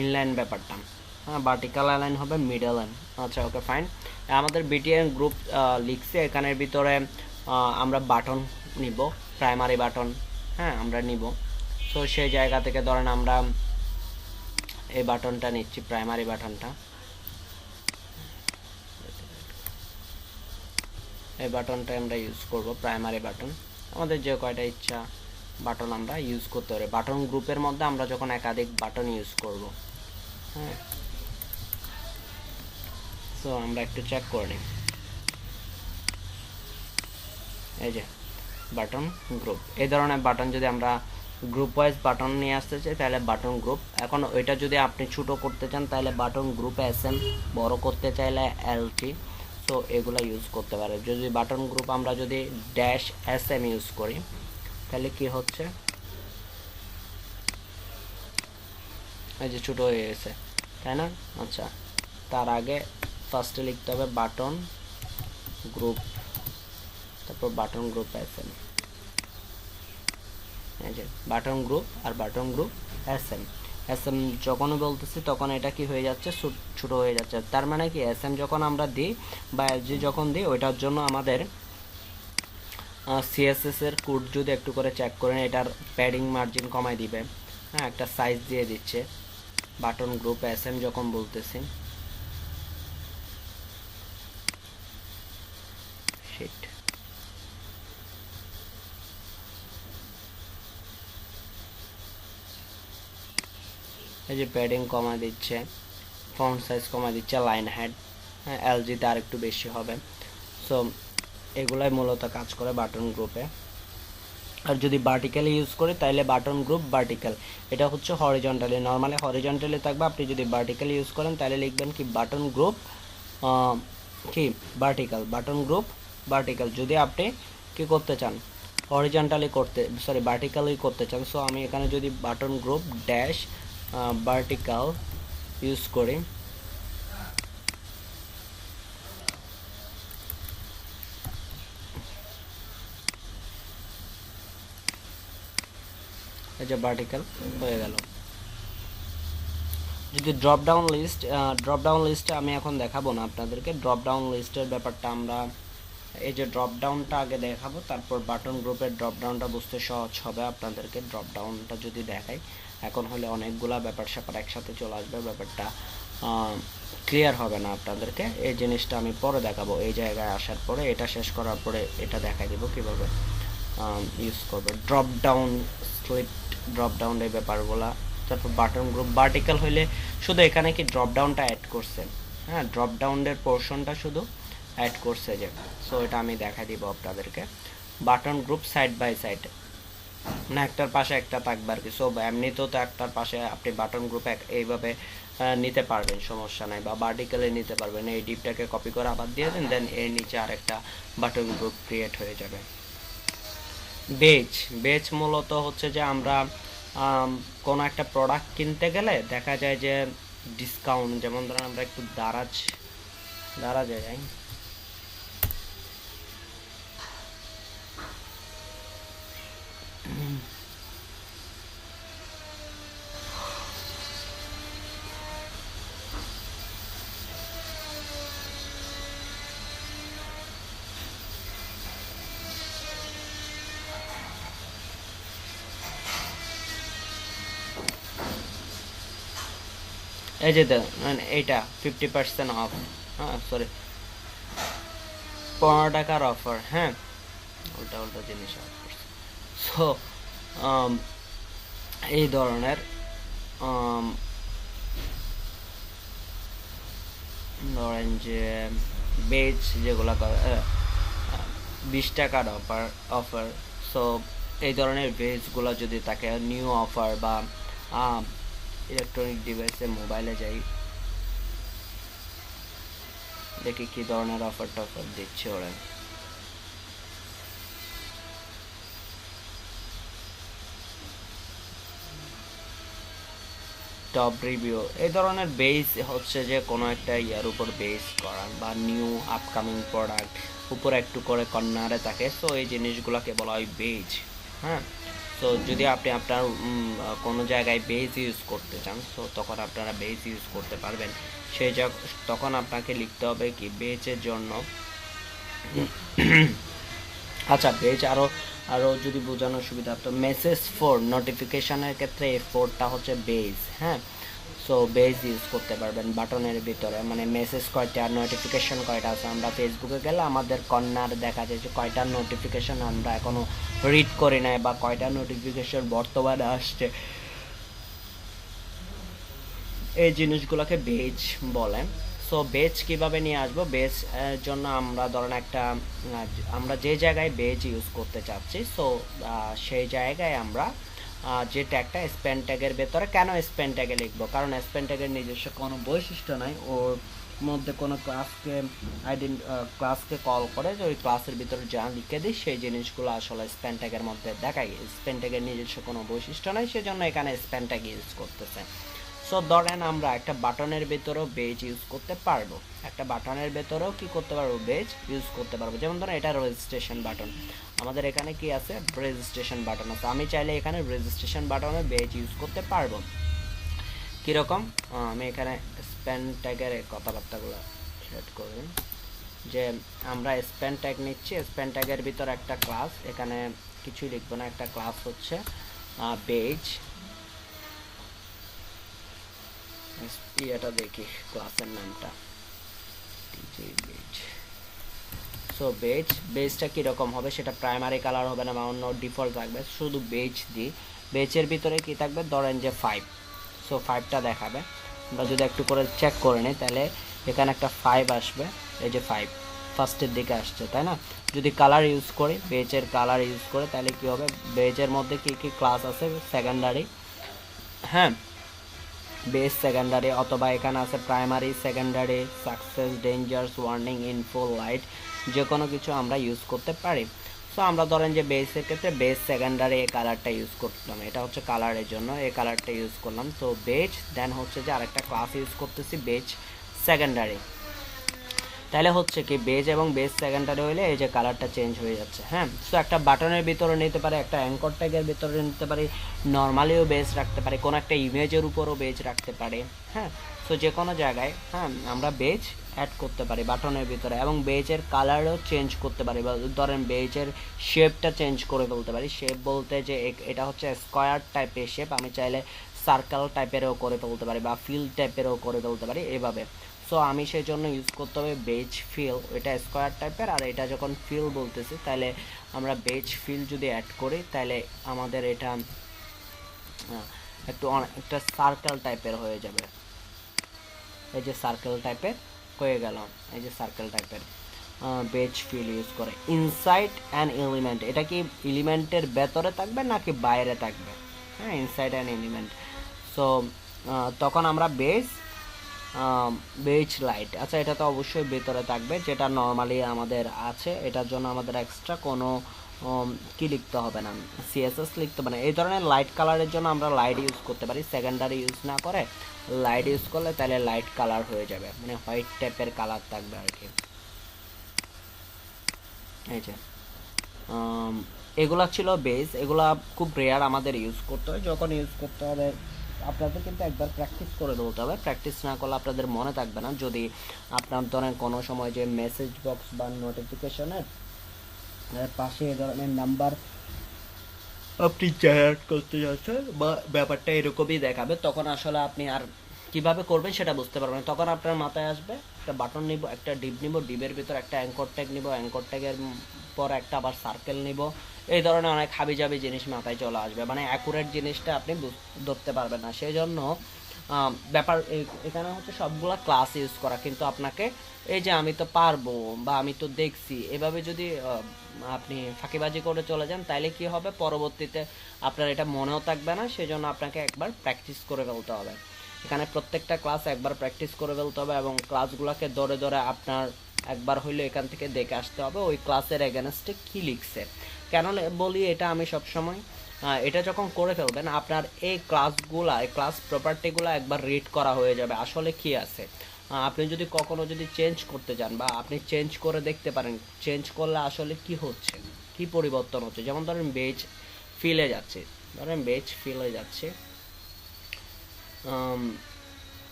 S1: ইনলাইন ব্যাপারটা। হ্যাঁ, ভার্টিক্যাল লাইন হবে মিডল লাইন। আচ্ছা, ওকে ফাইন। আমাদের বিটিএন গ্রুপ লিখছে, এখানের ভিতরে আমরা বাটন নিব, প্রাইমারি বাটন, হ্যাঁ আমরা নিব। সো সেই জায়গা থেকে ধরেন আমরা এই বাটনটা নিচ্ছি, প্রাইমারি বাটনটা। এই বাটনটা আমরা ইউজ করব, প্রাইমারি বাটন। আমাদের যে কয়টা ইচ্ছা বাটন আমরা ইউজ করতে পারি বাটন গ্রুপের মধ্যে, আমরা যখন একাধিক বাটন ইউজ করব। হ্যাঁ, সো আমরা একটু চেক করে নিই। এই যে বাটন গ্রুপ, এই ধরনের বাটন যদি আমরা গ্রুপ ওয়াইজ বাটন নিয়ে আসতে চাই তাহলে বাটন গ্রুপ। এখন ওইটা যদি আপনি ছোটো করতে চান তাহলে বাটন গ্রুপ এসএম, বড় করতে চাইলে এলটি। সো এগুলো ইউজ করতে পারে। যদি বাটন গ্রুপ আমরা যদি ড্যাশ এসএম ইউজ করি তাহলে কি হচ্ছে, এই যে ছোটো হয়ে গেছে, তাই না? আচ্ছা, তার আগে ফার্স্টে লিখতে হবে বাটন গ্রুপ, তারপর বাটন গ্রুপ এসএম। এই যে বাটন গ্রুপ আর বাটন গ্রুপ এসএম। এসএম যখন বলতেছি তখন এটা কি হয়ে যাচ্ছে, ছোট হয়ে যাচ্ছে। তার মানে কি এসএম যখন আমরা দিই বা এলজি যখন দিই ওইটার জন্য আমাদের সিএসএস এর কোড যদি একটু করে চেক করেন, এটার প্যাডিং মার্জিন কমাই দিবে। হ্যাঁ, একটা সাইজ দিয়ে দিচ্ছে বাটন গ্রুপ এসএম যখন বলতেছি। শিট, এই যে প্যাডিং কমা দিচ্ছে, ফন্ট সাইজ কমা দিচ্ছে, লাইন হেড, হ্যাঁ এলজিতে আর একটু বেশি হবে। সো এগুলাই মূলত কাজ করে বাটন গ্রুপে। আর যদি ভার্টিক্যালি ইউজ করি তাহলে বাটন গ্রুপ ভার্টিক্যাল, এটা হচ্ছে হরিজন্টালি। নর্মালি হরিজন্টালি থাকবে, আপনি যদি ভার্টিক্যালি ইউজ করেন তাহলে লিখবেন কি বাটন গ্রুপ কি ভার্টিক্যাল, বাটন গ্রুপ ভার্টিক্যাল। যদি আপনি কি করতে চান হরিজন্টালি করতে, সরি ভার্টিক্যালি করতে চান, সো আমি এখানে যদি button group dash vertical use করি, এই যে ভার্টিক্যাল হয়ে গেল। যদি ড্রপ ডাউন লিস্টে আমি এখন দেখাবো না আপনাদেরকে, ড্রপ ডাউন লিস্টের ব্যাপারটা আমরা এই যে ড্রপ ডাউনটা আগে দেখাবো, তারপর বাটন গ্রুপের ড্রপ ডাউনটা বুঝতে সহজ হবে আপনাদেরকে। ড্রপ ডাউনটা যদি দেখাই, এখন হলে অনেকগুলা ব্যাপার স্যাপার একসাথে চলে আসবে, ব্যাপারটা ক্লিয়ার হবে না আপনাদেরকে। এই জিনিসটা আমি পরে দেখাবো, এই জায়গায় আসার পরে, এটা শেষ করার পরে এটা দেখাই দিব কীভাবে ইউজ করবে। Drop down, slip drop down, এই ব্যাপারগুলা। তারপর বাটন গ্রুপ ভার্টিক্যাল হইলে শুধু এখানে কি ড্রপ ডাউনটা অ্যাড করছে, হ্যাঁ ড্রপ ডাউনের পোর্শনটা শুধু অ্যাড করছে যে, সো এটা আমি দেখা দিব আপনাদেরকে। Button group side by side, না একটার পাশে একটা থাকবে আর কি। সো এমনিতেও তো একটার পাশে আপনি বাটন গ্রুপ এইভাবে নিতে পারবেন, সমস্যা নাই, বা ভার্টিক্যালে নিতে পারবেন। এই ডিপটাকে কপি করে আবার দিয়ে দেন, দেন এর নিচে আরেকটা বাটন গ্রুপ ক্রিয়েট হয়ে যাবে। বেচ মূলত হচ্ছে যে আমরা কোনো একটা প্রোডাক্ট কিনতে গেলে দেখা যায় যে ডিসকাউন্ট, যেমন ধরেন আমরা একটু দারাজে যাই, এই যে এইটা 50% অফ, হ্যাঁ সরি 15 টাকার অফার, হ্যাঁ উল্টা উল্টা জিনিস। সো এই ধরনের ধরেন যে বেচ যেগুলো 20 টাকার অফার, সো এই ধরনের বেচগুলো যদি থাকে, নিউ অফার বা ইলেকট্রনিক ডিভাইসে মোবাইলে যাই, দেখি কি ধরনের অফার টফার দিচ্ছে ওরা। টপ রিভিউ, এই ধরনের বেস হচ্ছে যে কোনো একটা ইয়ার উপর বেস করা বা নিউ আপকামিং প্রোডাক্ট উপর একটু করে কর্নারে থাকে, সো এই জিনিসগুলোকে বলা হয় বেজ, হ্যাঁ। তো যদি আপনি আপনার কোনো জায়গায় বেজ ইউজ করতে চান, সো তখন আপনারা বেজ ইউজ করতে পারবেন। তখন আপনাকে লিখতে হবে কি বেজের জন্য, আচ্ছা বেজ আরও যদি বোঝানোর সুবিধা, তো মেসেজ ফোর নোটিফিকেশনের ক্ষেত্রে এই ফোরটা হচ্ছে বেজ, হ্যাঁ। সো বেজ ইউজ করতে পারবেন বাটনের ভিতরে, মানে মেসেজ কয়টা আর নোটিফিকেশন কয়টা আছে। আমরা ফেসবুকে গেলে আমাদের কর্নার দেখা যায় যে কয়টা নোটিফিকেশন আমরা এখনও রিড করি নাই, বা কয়টা নোটিফিকেশন বর্তমানে আসছে, এই জিনিসগুলোকে বেজ বলে। সো বেজ কিভাবে নিয়ে আসবো, বেজ জন্য আমরা ধরেন আমরা যে জায়গায় বেজ ইউজ করতে চাচ্ছি, সো সেই জায়গায় আমরা যে ট্যাগটা স্প্যান ট্যাগের ভেতরে, কেন স্প্যান ট্যাগে লিখবো, কারণ স্প্যান ট্যাগের নিজস্ব কোনো বৈশিষ্ট্য নাই, ওর মধ্যে কোনো ক্লাসকে কল করে যে ওই ক্লাসের ভিতরে যা লিখে দিই সেই জিনিসগুলো আসলে স্প্যান ট্যাগের মধ্যে দেখাই। স্প্যান ট্যাগের নিজস্ব কোনো বৈশিষ্ট্য নাই, সেজন্য এখানে স্প্যান ট্যাগ ইউজ করতেছে। সো ধরেন আমরা একটা বাটনের ভেতরেও বেজ ইউজ করতে পারবো, একটা বাটনের ভেতরেও কি করতে পারবো, বেজ ইউজ করতে পারবো। যেমন ধরেন এটা রেজিস্ট্রেশন বাটন, আমাদের এখানে কি আছে, রেজিস্ট্রেশন বাটন আছে, আমি চাইলে এখানে রেজিস্ট্রেশন বাটনে বেজ ইউজ করতে পারবো। কীরকম, আমি এখানে স্প্যান ট্যাগের কথাবার্তাগুলো সেট করি, যে আমরা স্প্যান ট্যাগ নিচ্ছি, স্প্যান ট্যাগের ভিতর একটা ক্লাস, এখানে কিছুই লিখবো না, একটা ক্লাস হচ্ছে বেজ, এটা দেখি ক্লাসের নামটা, সো বেজটা কীরকম হবে, সেটা প্রাইমারি কালার হবে না বা অন্য ডিফল্ট থাকবে, শুধু বেজ দিই। বেজের ভিতরে কি থাকবে, ধরেন যে 5, সো 5টা দেখাবে। আমরা যদি একটু করে চেক করে নিই, তাহলে এখানে একটা 5 আসবে, এই যে 5 ফার্স্টের দিকে আসছে, তাই না। যদি কালার ইউজ করি, বেজের কালার ইউজ করে, তাহলে কি হবে, বেজের মধ্যে কি কি ক্লাস আছে, সেকেন্ডারি, হ্যাঁ বেস সেকেন্ডারি, অথবা এখানে আছে primary, secondary, success, dangers, warning, info, light, যে কোনো কিছু আমরা ইউজ করতে পারি। সো আমরা ধরেন যে বেসের ক্ষেত্রে বেস সেকেন্ডারি এই কালারটা ইউজ করলাম, এটা হচ্ছে কালারের জন্য এই কালারটা ইউজ করলাম। তো বেজ, দেন হচ্ছে যে আরেকটা ক্লাস ইউজ করতেছি বেজ সেকেন্ডারি, তাহলে হচ্ছে কি বেজ এবং বেজ সেকেন্ডারি হইলে এই যে কালারটা চেঞ্জ হয়ে যাচ্ছে, হ্যাঁ। সো একটা বাটনের ভিতরে নিতে পারে, একটা অ্যাঙ্কর ট্যাগের ভিতরে নিতে পারি, নর্মালিও বেজ রাখতে পারি, কোনো একটা ইমেজের উপরও বেজ রাখতে পারি, হ্যাঁ। সো যে কোনো জায়গায় আমরা বেজ অ্যাড করতে পারি বাটনের ভিতরে, এবং বেজের কালারও চেঞ্জ করতে পারি, বা ধরেন বেজের শেপটা চেঞ্জ করে ফেলতে পারি। শেপ বলতে যে এটা হচ্ছে স্কোয়ার টাইপের শেপ, আমি চাইলে সার্কেল টাইপেরও করে ফেলতে পারি বা ফিল টাইপেরও করে ফেলতে পারি এভাবে। সো আমি সেই জন্য ইউজ করতে হবে বেজ ফিল, এটা স্কোয়ার টাইপের, আর এটা যখন ফিল বলতেছি তাহলে আমরা বেজ ফিল যদি অ্যাড করি তাহলে আমাদের এটা একটা সার্কেল টাইপের হয়ে যাবে। এই যে সার্কেল টাইপের হয়ে গেল, এই যে সার্কেল টাইপের বেজ ফিল ইউজ করে। ইনসাইড অ্যান্ড এলিমেন্ট, এটা কি এলিমেন্টের ভেতরে থাকবে নাকি বাইরে থাকবে? হ্যাঁ, ইনসাইড অ্যান্ড এলিমেন্ট। সো তখন আমরা বেজ লাইট, আচ্ছা এটা তো অবশ্যই ভেতরে থাকবে, যেটা নর্মালি আমাদের আছে, এটার জন্য আমাদের এক্সট্রা কোনো কি লিখতে হবে না, সিএসএস লিখতে হবে না। এই ধরনের লাইট কালারের জন্য আমরা লাইট ইউজ করতে পারি, সেকেন্ডারি ইউজ না করে লাইট ইউজ করলে তাহলে লাইট কালার হয়ে যাবে, মানে হোয়াইট টাইপের কালার থাকবে আর কি। এই যে এগুলা ছিল বেস, এগুলা খুব রেয়ার আমাদের ইউজ করতে হয়। যখন ইউজ করতে হবে আপনাদের কিন্তু একবার প্র্যাকটিস করে বলতে হবে, প্র্যাকটিস না করলে আপনাদের মনে থাকবে না। যদি আপনার ধরেন কোনো সময় যে মেসেজ বক্স বা নোটিফিকেশনের পাশে এ ধরনের নাম্বার আপনি জেনারেট করতে যাচ্ছেন বা ব্যাপারটা এরকমই দেখাবে, তখন আসলে আপনি আর কিভাবে করবেন সেটা বুঝতে পারবেন। তখন আপনার মাথায় আসবে একটা বাটন নিব, একটা ডিপ নিব, ডিপের ভিতর একটা অ্যাঙ্কর ট্যাগ নিব, অ্যাঙ্কর ট্যাগের পর একটা আবার সার্কেল নিব, এই ধরনের অনেক হাবিজাবি জিনিস মাথায় চলে আসবে, মানে অ্যাকুরেট জিনিসটা আপনি ধরতে পারবেন না। সেই জন্য ব্যাপার এখানে হচ্ছে সবগুলা ক্লাস ইউজ করা, কিন্তু আপনাকে এই যে আমি তো পারবো বা আমি তো দেখছি এভাবে যদি আপনি ফাঁকিবাজি করে চলে যান তাইলে কি হবে, পরবর্তীতে আপনার এটা মনেও থাকবে না। সেই জন্য আপনাকে একবার প্র্যাকটিস করে ফেলতে হবে। এখানে প্রত্যেকটা ক্লাস একবার প্র্যাকটিস করে ফেলতে হবে এবং ক্লাসগুলোকে ধরে ধরে আপনার একবার হইলে এখান থেকে দেখে আসতে হবে ওই ক্লাসের এগেনস্টে কী লিখছে। কেন বলি এটা আমি সবসময়, এটা যখন করে ফেলবেন আপনার এই ক্লাসগুলা, এই ক্লাস প্রপার্টিগুলো একবার রিড করা হয়ে যাবে আসলে কি আছে। আপনি যদি কখনো যদি চেঞ্জ করতে যান বা আপনি চেঞ্জ করে দেখতে পারেন চেঞ্জ করলে আসলে কি হচ্ছে, কি পরিবর্তন হচ্ছে। যেমন ধরেন বেজ ফিলে যাচ্ছে, ধরেন বেজ ফিলে যাচ্ছে,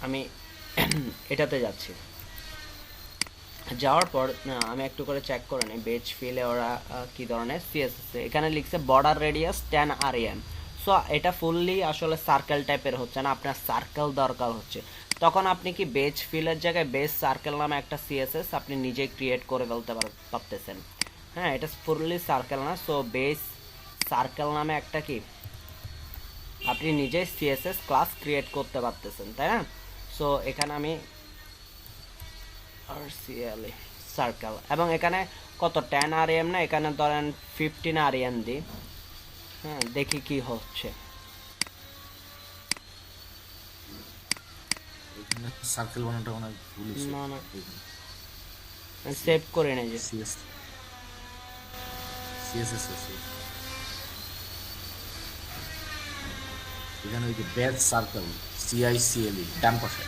S1: আমি এটাতে যাচ্ছি, যাওয়ার পর আমি একটু করে চেক করে নিই বেজ ফিলে ওরা কি ধরনের সিএসএস। এখানে লিখছে বর্ডার রেডিয়াস 10 rem। সো এটা ফুললি আসলে সার্কেল টাইপের হচ্ছে না, আপনার সার্কেল দরকার হচ্ছে। তখন আপনি কি বেজ ফিলের জায়গায় বেজ সার্কেল নামে একটা সিএসএস আপনি নিজে ক্রিয়েট করে ফেলতে পারতেছেন। হ্যাঁ, এটা ফুললি সার্কেল না, সো বেজ সার্কেল নামে একটা কি আপনি নিজে সিএসএস ক্লাস ক্রিয়েট করতে পারতেছেন, তাই না? সো এখানে আমি আরসিএল সার্কেল এবং এখানে কত 10 rem না, এখানে ধরেন 15 rem দিই। হ্যাঁ, দেখি কি হচ্ছে।
S4: এখানে সার্কেল বানানোটা অনেক ভুল হয়েছে।
S1: না না, সেভ করে নেই যে
S4: সিএসএস আছে এখানে, ওই যে ব্যাচ সার্কেল সিআইসিএলই ডান পাশে।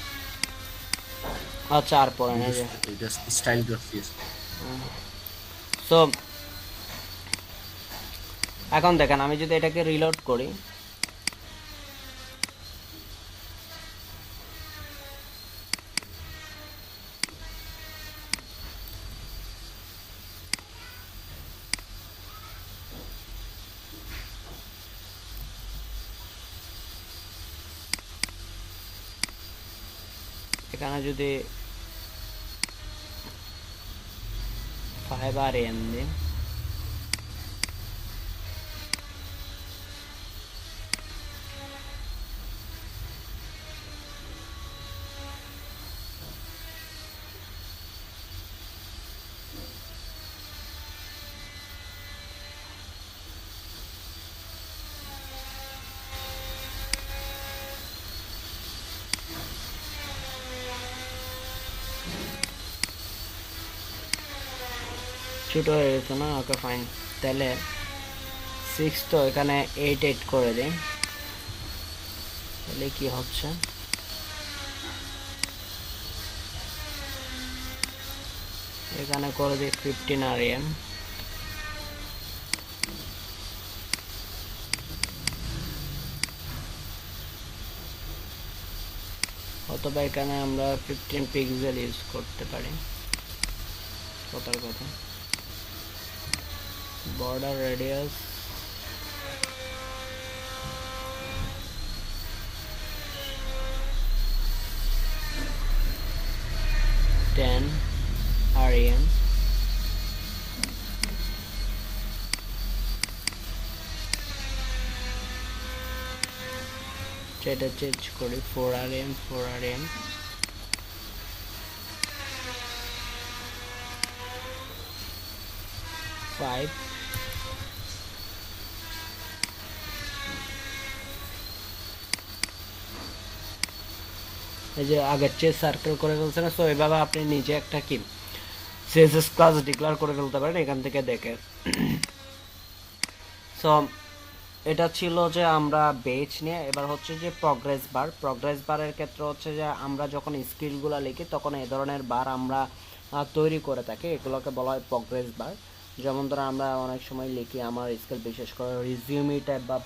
S1: আচ্ছা, আর পরে নেই যে
S4: এটা স্টাইল ডট সিএস।
S1: সো এখন দেখেন আমি যদি এটাকে রিলোড করি, এখানে যদি 5 rem দিই, ছোটো হয়ে গেছে না? ওকে ফাইন, তাহলে 6 তো এখানে 8 করে দিই, তাহলে কি হচ্ছে এখানে করে দিই 15 rem। অথবা এখানে আমরা 15 পিক্সেল ইউজ করতে পারি, কথার কথা। বর্ডার রেডিয়াস এটা চেঞ্জ করি 4rm 5 এই যে আগের চেয়ে সার্কেল করে ফেলছে না, সো এইভাবে আপনি নিজে একটা কি সিএসএস ক্লাস ডিক্লেয়ার করে ফেলতে পারেন এখান থেকে দেখে। সো এটা ছিল যে আমরা বেচ নিয়ে, এবার হচ্ছে যে প্রগ্রেস বারের ক্ষেত্রে হচ্ছে যে আমরা যখন স্কিলগুলো লিখি তখন এই ধরনের বার আমরা তৈরি করে থাকি, এগুলোকে বলা হয় প্রগ্রেস বার। যেমন ধরো আমরা অনেক সময় লিখি আমার স্কিল বিশেষ করে রিজিউমি টাইপ বা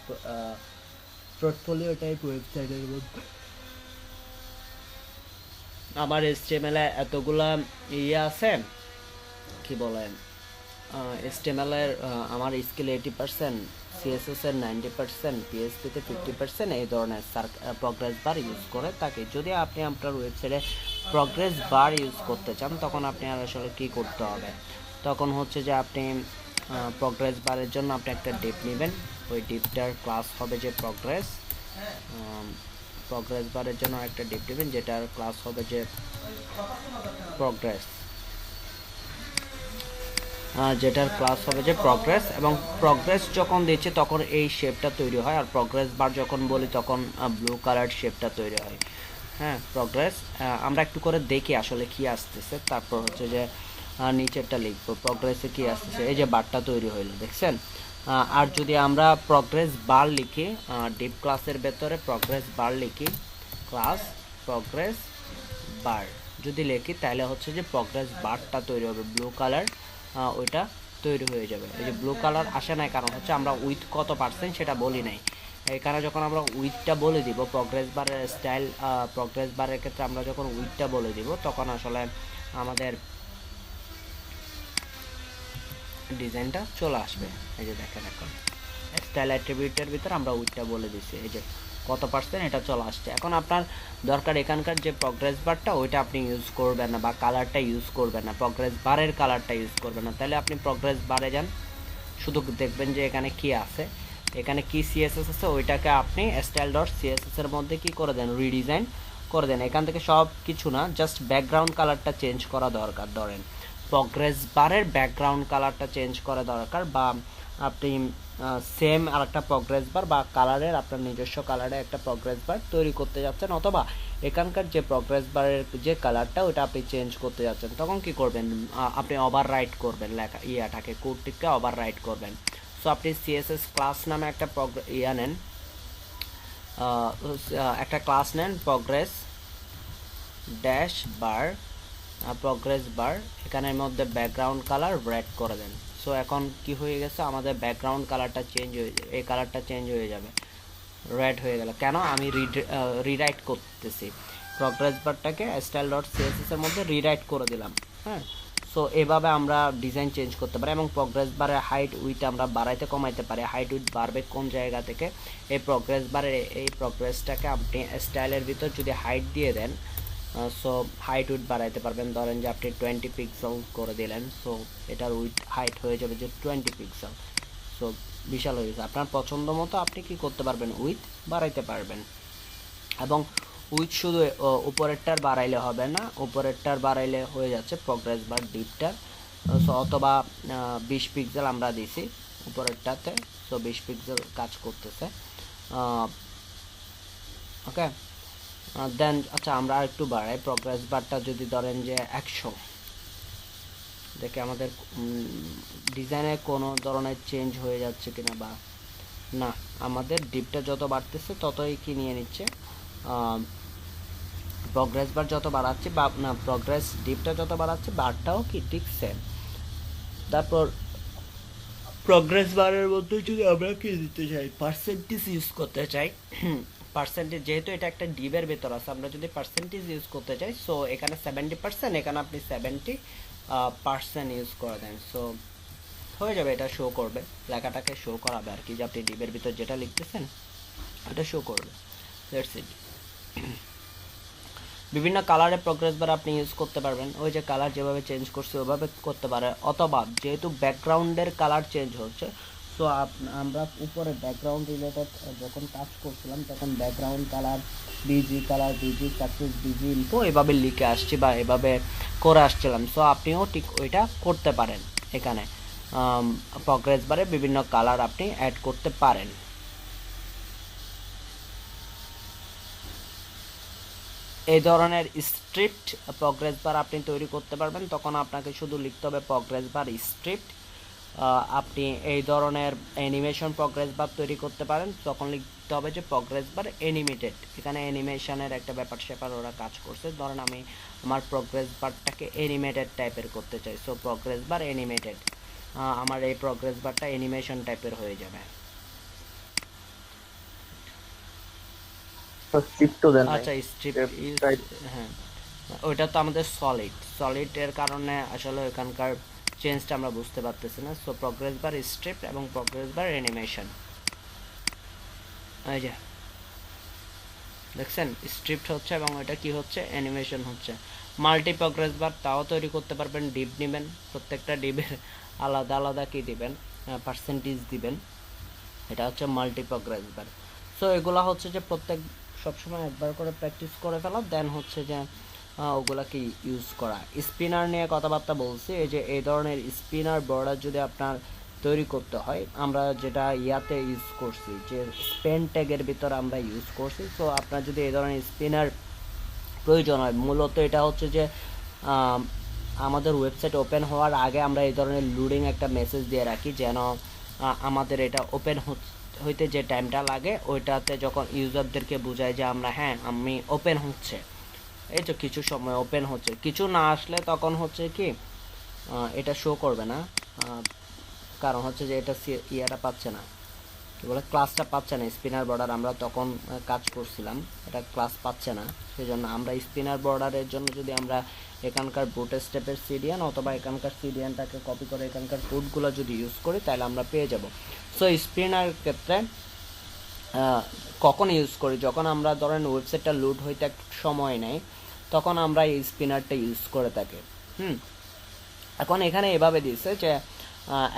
S1: পোর্টফোলিও টাইপ ওয়েবসাইটের মধ্যে আমার HTML এ এতগুলা ইয়ে আছে কি বলে HTML এর আমার স্কিল 80%, CSS এর 90%, PHP তে 50%, এই ধরনের প্রগ্রেস বার ইউজ করে থাকে। যদি আপনি আপনার ওয়েবসাইটে প্রগ্রেস বার ইউজ করতে চান তখন আপনি আর আসলে কি করতে হবে, তখন হচ্ছে যে আপনি প্রগ্রেস বারের জন্য আপনি একটা ডিপ নেবেন, ওই ডিপটার ক্লাস হবে যে প্রগ্রেস বারের জন্য একটা ডিপ নেবেন যেটার ক্লাস হবে যে প্রগ্রেস, যেটার ক্লাস হবে যে প্রগ্রেস। এবং প্রগ্রেস যখন দিচ্ছে তখন এই শেপটা তৈরি হয়, আর প্রগ্রেস বার যখন বলি তখন ব্লু কালার শেপটা তৈরি হয়। হ্যাঁ, প্রগ্রেস আমরা একটু করে দেখি আসলে কি আসতেছে, তারপর হচ্ছে যে নিচেরটা লিখবো প্রগ্রেসে কি আসতেছে। এই যে বারটা তৈরি হইলো দেখছেন। আর যদি আমরা প্রগ্রেস বার লিখি ডিপ ক্লাসের ভেতরে প্রগ্রেস বার লিখি, ক্লাস প্রগ্রেস বার যদি লিখি তাহলে হচ্ছে যে প্রগ্রেস বারটা তৈরি হবে, ব্লু কালার ওইটা তৈরি হয়ে যাবে। এই যে ব্লু কালার আসে নাই কারণ হচ্ছে আমরা উইথ কত পার্সেন্ট সেটা বলি নাই। এখানে যখন আমরা উইথটা বলে দিব প্রগ্রেস বারের স্টাইল, প্রগ্রেস বারের ক্ষেত্রে আমরা যখন উইথটা বলে দিব তখন আসলে আমাদের ডিজাইনটা চলে আসবে। এই যে দেখেন এখন স্টাইল অ্যাট্রিবিউটের ভিতরে আমরা উইথটা বলে দিছি, এই যে কত পার্সেন্ট এটা চলে আসছে। এখন আপনার দরকার এখানকার যে প্রগ্রেস বারটা ওইটা আপনি ইউজ করবেন না বা কালারটা ইউজ করবেন না, প্রগ্রেস বারের কালারটা ইউজ করবেন না। তাহলে আপনি প্রগ্রেস বারে যান, শুধু দেখবেন যে এখানে কি আছে, এখানে কি সিএসএস আছে ওইটাকে আপনি style.css এর মধ্যে কি করে দেন, রিডিজাইন করে দেন। এখান থেকে সব কিছু না, জাস্ট ব্যাকগ্রাউন্ড কালারটা চেঞ্জ করা দরকার। ধরেন প্রগ্রেস বারের ব্যাকগ্রাউন্ড কালারটা চেঞ্জ করা দরকার, বা আপনি সেম আর একটা প্রগ্রেস বার বা কালারের আপনার নিজস্ব কালারে একটা প্রগ্রেস বার তৈরি করতে যাচ্ছেন, অথবা এখানকার যে প্রগ্রেস বারের যে কালারটা ওটা আপনি চেঞ্জ করতে যাচ্ছেন, তখন কি করবেন, আপনি ওভাররাইট করবেন লেখা ইয়াটাকে, কোডটিকে ওভাররাইট করবেন। সো আপনি সিএসএস ক্লাস নামে একটা নেন, একটা ক্লাস নেন প্রগ্রেস ড্যাশ বার, প্রগ্রেস বার, এখানের মধ্যে ব্যাকগ্রাউন্ড কালার রেড করে দেন। সো এখন কি হয়ে গেছে, আমাদের ব্যাকগ্রাউন্ড কালারটা চেঞ্জ হয়ে যাবে, এই কালারটা চেঞ্জ হয়ে যাবে, রেড হয়ে গেল। কেন, আমি রিরাইট করতেছি প্রগ্রেস বারটাকে style.css এর মধ্যে রিরাইট করে দিলাম। হ্যাঁ, সো এভাবে আমরা ডিজাইন চেঞ্জ করতে পারি, এবং প্রগ্রেস বারের হাইট উইথ আমরা বাড়াইতে কমাইতে পারি। হাইট উইথ বাড়বে কোন জায়গা থেকে, এই প্রগ্রেস বারের এই প্রগ্রেসটাকে আপনি স্টাইলের ভিতর যদি হাইট দিয়ে দেন, সো হাইট উইথ বাড়াইতে পারবেন। ধরেন যে আপনি 20 পিক্সেল করে দিলেন, সো এটার উইথ হাইট হয়ে যাবে যে 20 পিক্সেল। সো বিশাল হয়ে গেছে, আপনার পছন্দ মতো আপনি কি করতে পারবেন, উইথ বাড়াইতে পারবেন। এবং উইথ শুধু উপরেরটার বাড়াইলে হবে না, উপরেরটার বাড়াইলে হয়ে যাচ্ছে প্রগ্রেস বার ডিপটার, সো অথবা 20 পিক্সেল আমরা দিছি উপরেরটাতে, সো 20 পিক্সেল কাজ করতেছে। ওকে, দেন আচ্ছা আমরা আর একটু বাড়াই, প্রগ্রেস বারটা যদি ধরেন যে 100, দেখে আমাদের ডিজাইনে কোনো ধরনের চেঞ্জ হয়ে যাচ্ছে কিনা, বা না আমাদের ডিপটা যত বাড়তেছে ততই কি নিয়ে নিচ্ছে, প্রগ্রেস বার যত বাড়াচ্ছে বা না প্রগ্রেস ডিপটা যত বাড়াচ্ছে বারটাও কি ঠিক সেম। তারপর প্রগ্রেস বারের মধ্যে যদি আমরা কি দিতে চাই, পার্সেন্টেজ ইউজ করতে চাই, পার্সেন্টেজ যেহেতু এটা একটা ডিপের ভেতর আছে, আমরা যদি পার্সেন্টেজ ইউজ করতে চাই, সো এখানে 70%, এখানে আপনি 70% ইউজ করে দেন, সো হয়ে যাবে, এটা শো করবে, লেখাটাকে শো করাবে আর কি, যে আপনি ডিপের ভিতর যেটা লিখতেছেন এটা শো করবে। That's it. বিভিন্ন কালারে প্রগ্রেস বার আপনি ইউজ করতে পারবেন, ওই যে কালার যেভাবে চেঞ্জ করছে ওইভাবে করতে পারে, অথবা যেহেতু ব্যাকগ্রাউন্ডের কালার চেঞ্জ হচ্ছে, সো সো আমরা উপরে ব্যাকগ্রাউন্ড রিলেটেড যখন কাজ করছিলাম তখন background colour busy success busy info এভাবে লিখে আসছি বা এভাবে করে আসছিলাম। সো আপনিও ঠিক ওইটা করতে পারেন। এখানে প্রগ্রেস বারে বিভিন্ন কালার আপনি অ্যাড করতে পারেন। এই ধরনের স্ক্রিপ্ট প্রগ্রেস বার আপনি তৈরি করতে পারবেন। তখন আপনাকে শুধু লিখতে হবে প্রগ্রেস বার স্ক্রিপ্ট। আপনি এই ধরনের অ্যানিমেশন প্রগ্রেস বার তৈরি করতে পারেন। তখন লিখতে হবে যে প্রগ্রেস বার অ্যানিমেটেড। এখানে অ্যানিমেশনের একটা ব্যাপার স্যাপার ওরা কাজ করছে। ধরেন আমি আমার প্রগ্রেস বারটাকে অ্যানিমেটেড টাইপের করতে চাই, সো প্রগ্রেস বার অ্যানিমেটেড। আমার এই প্রগ্রেস বারটা অ্যানিমেশন টাইপের হয়ে যাবে। আচ্ছা স্ট্রিপ, হ্যাঁ ওইটা তো আমাদের সলিডের কারণে আসলে এখানকার চেঞ্জটা আমরা বুঝতে পারতেছি না। সো প্রগ্রেস বার স্ট্রিপ এবং প্রগ্রেস বার অ্যানিমেশন, এই যে দেখছেন স্ট্রিপ হচ্ছে এবং এটা কি হচ্ছে অ্যানিমেশন হচ্ছে। মাল্টি প্রগ্রেস বার তাও তৈরি করতে পারবেন। ডিপ নেবেন, প্রত্যেকটা ডিপের আলাদা আলাদা কি দিবেন, পার্সেন্টেজ দিবেন, এটা হচ্ছে মাল্টি প্রগ্রেস বার। সো এগুলা হচ্ছে যে প্রত্যেক সবসময় একবার করে প্র্যাকটিস করে ফেলা, দেন হচ্ছে যে ওগুলাকে ইউজ করা। স্পিনার নিয়ে কথাবার্তা বলছি। এই যে এই ধরনের স্পিনার বর্ডার যদি আপনার তৈরি করতে হয়, আমরা যেটা ইয়াতে ইউজ করছি যে স্পেন ট্যাগের ভিতর আমরা ইউজ করছি। সো আপনার যদি এই ধরনের স্পিনার প্রয়োজন হয়, মূলত এটা হচ্ছে যে আমাদের ওয়েবসাইট ওপেন হওয়ার আগে আমরা এই ধরনের লোডিং একটা মেসেজ দিয়ে রাখি, যেন আমাদের এটা ওপেন হইতে যে টাইমটা লাগে ওইটাতে যখন ইউজারদেরকে বোঝায় যে আমরা হ্যাঁ আমি ওপেন হচ্ছে, এই তো কিছু সময় ওপেন হচ্ছে। কিছু না আসলে তখন হচ্ছে কি এটা শো করবে না, কারণ হচ্ছে যে এটা ইয়াটা পাচ্ছে না, কি বলে ক্লাসটা পাচ্ছে না। স্পিনার বর্ডার আমরা তখন কাজ করছিলাম, এটা ক্লাস পাচ্ছে না। সেই জন্য আমরা স্পিনার বর্ডারের জন্য যদি আমরা এখানকার বুটস্ট্র্যাপের সিডিয়ান অথবা এখানকার সিডিয়ানটাকে কপি করে এখানকার কোডগুলো যদি ইউজ করি তাহলে আমরা পেয়ে যাব। সো স্পিনার ক্ষেত্রে কখন ইউজ করি, যখন আমরা ধরেন ওয়েবসাইটটা লোড হইতে সময় নেয় তখন আমরা এই স্পিনারটা ইউজ করে থাকি। এখন এখানে এভাবে দিচ্ছে যে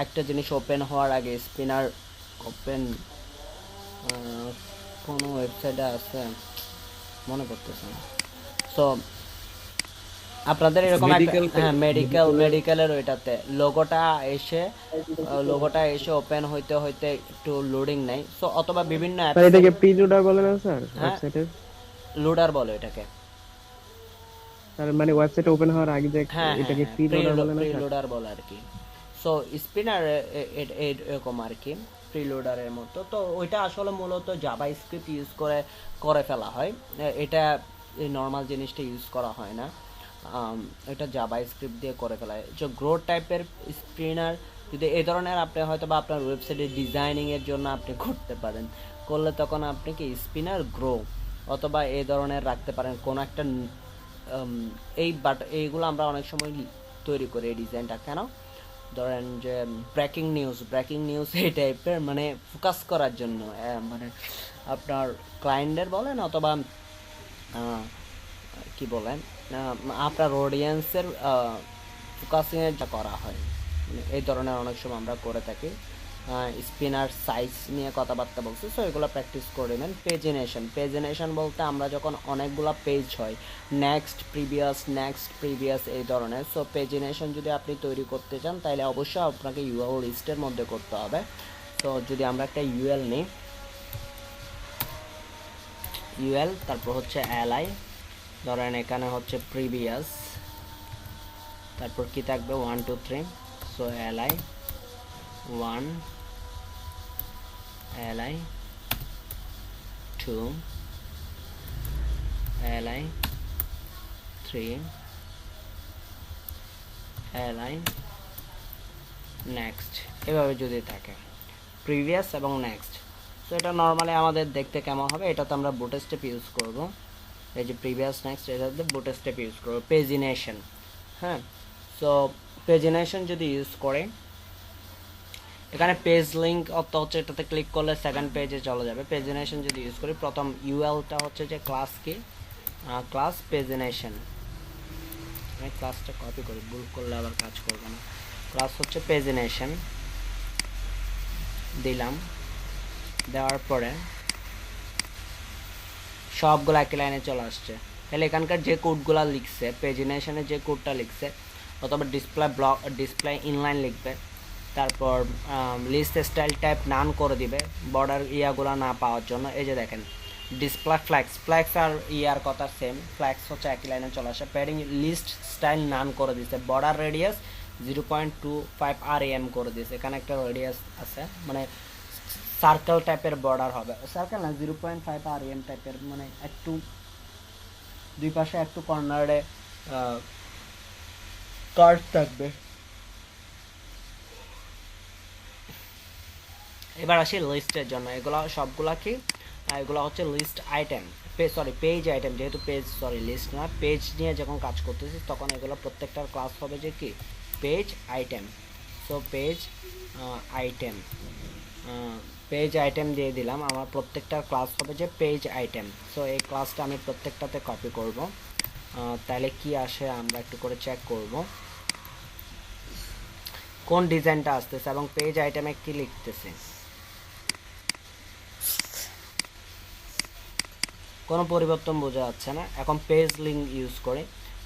S1: একটা জিনিস ওপেন হওয়ার আগে স্পিনার ওপেন, কোনো ওয়েবসাইটে আছে মনে করতেছে না। সো আপনাদের এরকম হ্যাঁ মেডিকেলের ওইটাতে লোগোটা এসে ওপেন হইতে হইতে একটু লোডিং নেই। সো অথবা বিভিন্ন অ্যাপ,
S5: এটাকে প্রিলোডার বলে না স্যার ওয়েবসাইটের?
S1: লোডার বলে এটাকে,
S5: তার মানে ওয়েবসাইট ওপেন হওয়ার আগে যে এটাকে প্রিলোডার বলে না স্যার? প্রিলোডার
S1: বলে আর কি। সো স্পিনার এরকম আর কি প্রিলোডারের মতো। তো ওইটা আসলে মূলত জাভাস্ক্রিপ্ট ইউজ করে ফেলা হয়, এটা এই নর্মাল জিনিসটা ইউজ করা হয় না, এটা জাভাস্ক্রিপ্ট দিয়ে করে ফেলা হয়। যে গ্রো টাইপের স্পিনার যদি এই ধরনের আপনি হয়তো বা আপনার ওয়েবসাইটে ডিজাইনিংয়ের জন্য আপনি করতে পারেন, করলে তখন আপনি কি স্পিনার গ্রো অথবা এই ধরনের রাখতে পারেন কোনো একটা এইগুলো আমরা অনেক সময় তৈরি করি এই ডিজাইনটা। কেন ধরেন যে ব্রেকিং নিউজ এই টাইপের, মানে ফোকাস করার জন্য, মানে আপনার ক্লায়েন্টের বলেন অথবা কি বলেন আপনার অডিয়েন্সের ফোকাসিংয়ে যা করা হয়, এই ধরনের অনেক সময় আমরা করে থাকি। স্পিনার সাইজ নিয়ে কথাবার্তা বলছি, সো এগুলো প্র্যাকটিস করে নেন। পেজিনেশন বলতে আমরা যখন অনেকগুলো পেজ হয় নেক্সট প্রিভিয়াস এই ধরনের। সো পেজিনেশন যদি আপনি তৈরি করতে চান তাহলে অবশ্যই আপনাকে ইউএল লিস্টের মধ্যে করতে হবে। তো যদি আমরা একটা ইউএল নিই, তারপর হচ্ছে এলআই, ধরেন এখানে হচ্ছে প্রিভিয়াস, তারপর কি থাকবে 1 2 3। So LI 1, LI 2, LI 3, LI next, এভাবে যদি থাকে প্রিভিয়াস এবং নেক্সট। সো এটা নর্মালি আমাদের দেখতে কেমন হবে, এটা তো আমরা বুটস্ট্র্যাপ ইউজ করব। এই যে প্রিভিয়াস নেক্সট এটাতে বুটস্ট্র্যাপ ইউজ করব। পেজিনেশন, হ্যাঁ, সো পেজিনেশন যদি ইউজ করে এখানে পেজ লিঙ্ক অর্থ হচ্ছে এটাতে ক্লিক করলে সেকেন্ড পেজে চলে যাবে। পেজিনেশন যদি ইউজ করি প্রথম ইউএলটা হচ্ছে যে ক্লাস কি, ক্লাস পেজিনেশন। আমি ক্লাসটা কপি করি, ভুল করলে আবার কাজ করবে না। ক্লাস হচ্ছে পেজিনেশন, দিলাম, দেওয়ার পরে সবগুলো একই লাইনে চলে আসছে। তাহলে এখানকার যে কোডগুলো লিখছে, পেজিনেশনে যে কোডটা লিখছে, অথবা ডিসপ্লে ইনলাইন লিখবে, তারপর লিস্ট স্টাইল টাইপ নান করে দিবে বর্ডার ইয়াগুলো না পাওয়ার জন্য। এই যে দেখেন ডিসপ্লে ফ্ল্যাক্স আর ইয়ার কথা সেম, ফ্ল্যাক্স হচ্ছে একই লাইনে চলে আসে। প্যাডিং লিস্ট স্টাইল নান করে দিচ্ছে, বর্ডার রেডিয়াস 0.25 REM করে দিয়েছে। এখানে একটা রেডিয়াস আছে, মানে সার্কেল টাইপের বর্ডার হবে, সার্কেল না 0.5 REM টাইপের, মানে একটু দুই পাশে একটু কর্নারে কার্ভ থাকবে। এবার আসি লিস্টের জন্য। এগুলো সবগুলা কি, এগুলো হচ্ছে লিস্ট আইটেম, পেজ আইটেম, যেহেতু লিস্ট না, পেজ নিয়ে যখন কাজ করতেছি তখন এগুলো প্রত্যেকটার ক্লাস হবে যে কি page item. So page item দিয়ে দিলাম, আমার প্রত্যেকটার ক্লাস হবে যে পেজ আইটেম। সো এই ক্লাসটা আমি প্রত্যেকটাতে কপি করব, তাহলে কি আসে আমরা একটু করে চেক করব কোন ডিজাইনটা আসতেছে এবং পেজ আইটেমে কি লিখতেছে। কোনো পরিবর্তন বোঝা যাচ্ছে না। এখন পেজ লিঙ্ক ইউজ করি,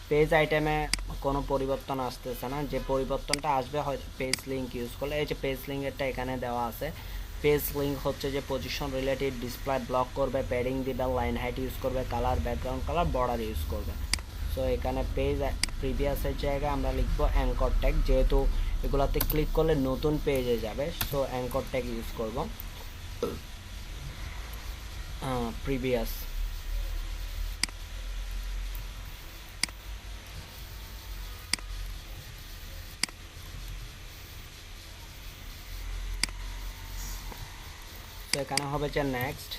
S1: পেজ আইটেমে কোনো পরিবর্তন আসতেছে না, যে পরিবর্তনটা আসবে হয়তো পেজ লিঙ্ক ইউজ করলে। এই যে পেজ লিঙ্কেরটা এখানে দেওয়া আছে, পেজ লিঙ্ক হচ্ছে যে পজিশন রিলেটেড, ডিসপ্লে ব্লক করবে, প্যাডিং দিবে, লাইন হাইট ইউজ করবে, colour background colour, border use করবে। সো এখানে পেজ প্রিভিয়াসের জায়গায় আমরা লিখবো অ্যাঙ্কর ট্যাগ, যেহেতু এগুলাতে ক্লিক করলে নতুন পেজে যাবে। সো অ্যাঙ্কর ট্যাগ ইউজ করব, প্রিভিয়াস। তো এখানে হবে যে নেক্সট,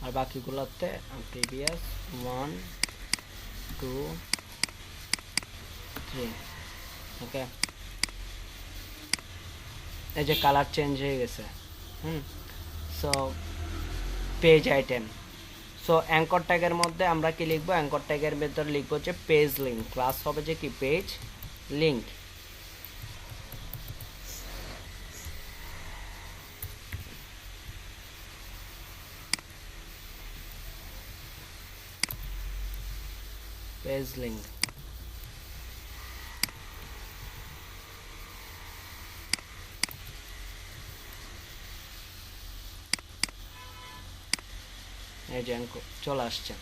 S1: আর বাকিগুলোতে প্রিভিয়াস 1 2 3। ওকে, এই যে কালার চেঞ্জ হয়ে গেছে। So page item. So anchor ট্যাগের মধ্যে আমরা কি লিখবো, অ্যাঙ্কর ট্যাগের ভেতরে লিখবো যে পেজ লিঙ্ক, ক্লাস হবে যে কি পেজ লিঙ্ক। Page link. এই যে চলে আসছে।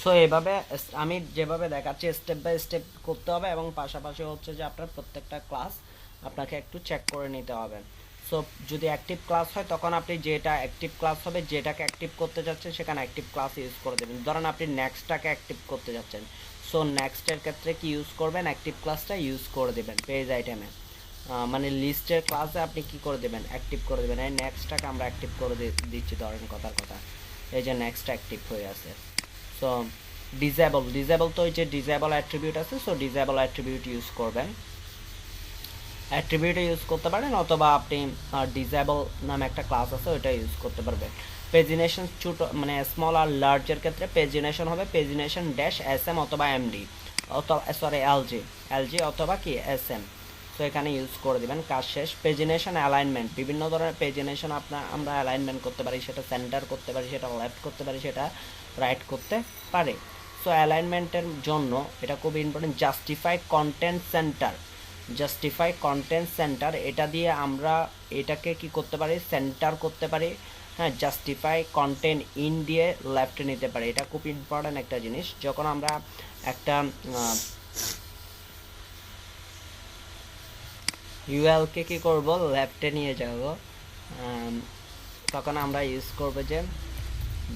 S1: সো এভাবে আমি যেভাবে দেখাচ্ছি স্টেপ বাই স্টেপ করতে হবে, এবং পাশাপাশি হচ্ছে যে আপনার প্রত্যেকটা ক্লাস আপনাকে একটু চেক করে নিতে হবে। সো যদি অ্যাক্টিভ ক্লাস হয় তখন আপনি যেটা অ্যাক্টিভ ক্লাস হবে, যেটাকে অ্যাক্টিভ করতে যাচ্ছেন সেখানে অ্যাক্টিভ ক্লাস ইউজ করে দেবেন। ধরেন আপনি নেক্সটটাকে অ্যাক্টিভ করতে যাচ্ছেন, সো নেক্সটের ক্ষেত্রে কি ইউজ করবেন, অ্যাক্টিভ ক্লাসটা ইউজ করে দেবেন পেজ আইটেমে, মানে লিস্টের ক্লাসে আপনি কি করে দেবেন, অ্যাক্টিভ করে দেবেন। এই নেক্সটটাকে আমরা অ্যাক্টিভ করে দিচ্ছি, ধরেন কথার কথা এই যে নেক্সট অ্যাক্টিভ হয়ে আছে। সো ডিসেবল তো এই যে ডিসেবল অ্যাট্রিবিউট আছে, সো ডিসেবল অ্যাট্রিবিউট ইউজ করবেন, অ্যাট্রিবিউট ইউজ করতে পারেন, অথবা আপনি ডিসেবল নামে একটা ক্লাস আছে ওইটা ইউজ করতে পারবেন। পেজিনেশন ছোট মানে স্মল আর লার্জের ক্ষেত্রে পেজিনেশন হবে পেজিনেশন ড্যাশ SM অথবা MD অথবা LG অথবা কি SM। সো এখানে ইউজ করে দিবেন, কাজ শেষ। পেজিনেশন অ্যালাইনমেন্ট, বিভিন্ন ধরনের পেজিনেশন আমরা অ্যালাইনমেন্ট করতে পারি, সেটা সেন্টার করতে পারি, সেটা লেফট করতে পারি, সেটা রাইট করতে পারি। সো অ্যালাইনমেন্টের জন্য এটা খুব ইম্পর্টেন্ট, জাস্টিফাই কন্টেন্ট সেন্টার, এটা দিয়ে আমরা এটাকে কি করতে পারি, সেন্টার করতে পারি। হ্যাঁ, জাস্টিফাই কন্টেন্ট ইন দিয়ে লেফটে নিতে পারি, এটা খুব ইম্পর্টেন্ট একটা জিনিস। যখন আমরা একটা ইউএলকে কি করব, লেফটে নিয়ে যাব, তখন আমরা ইউজ করব যে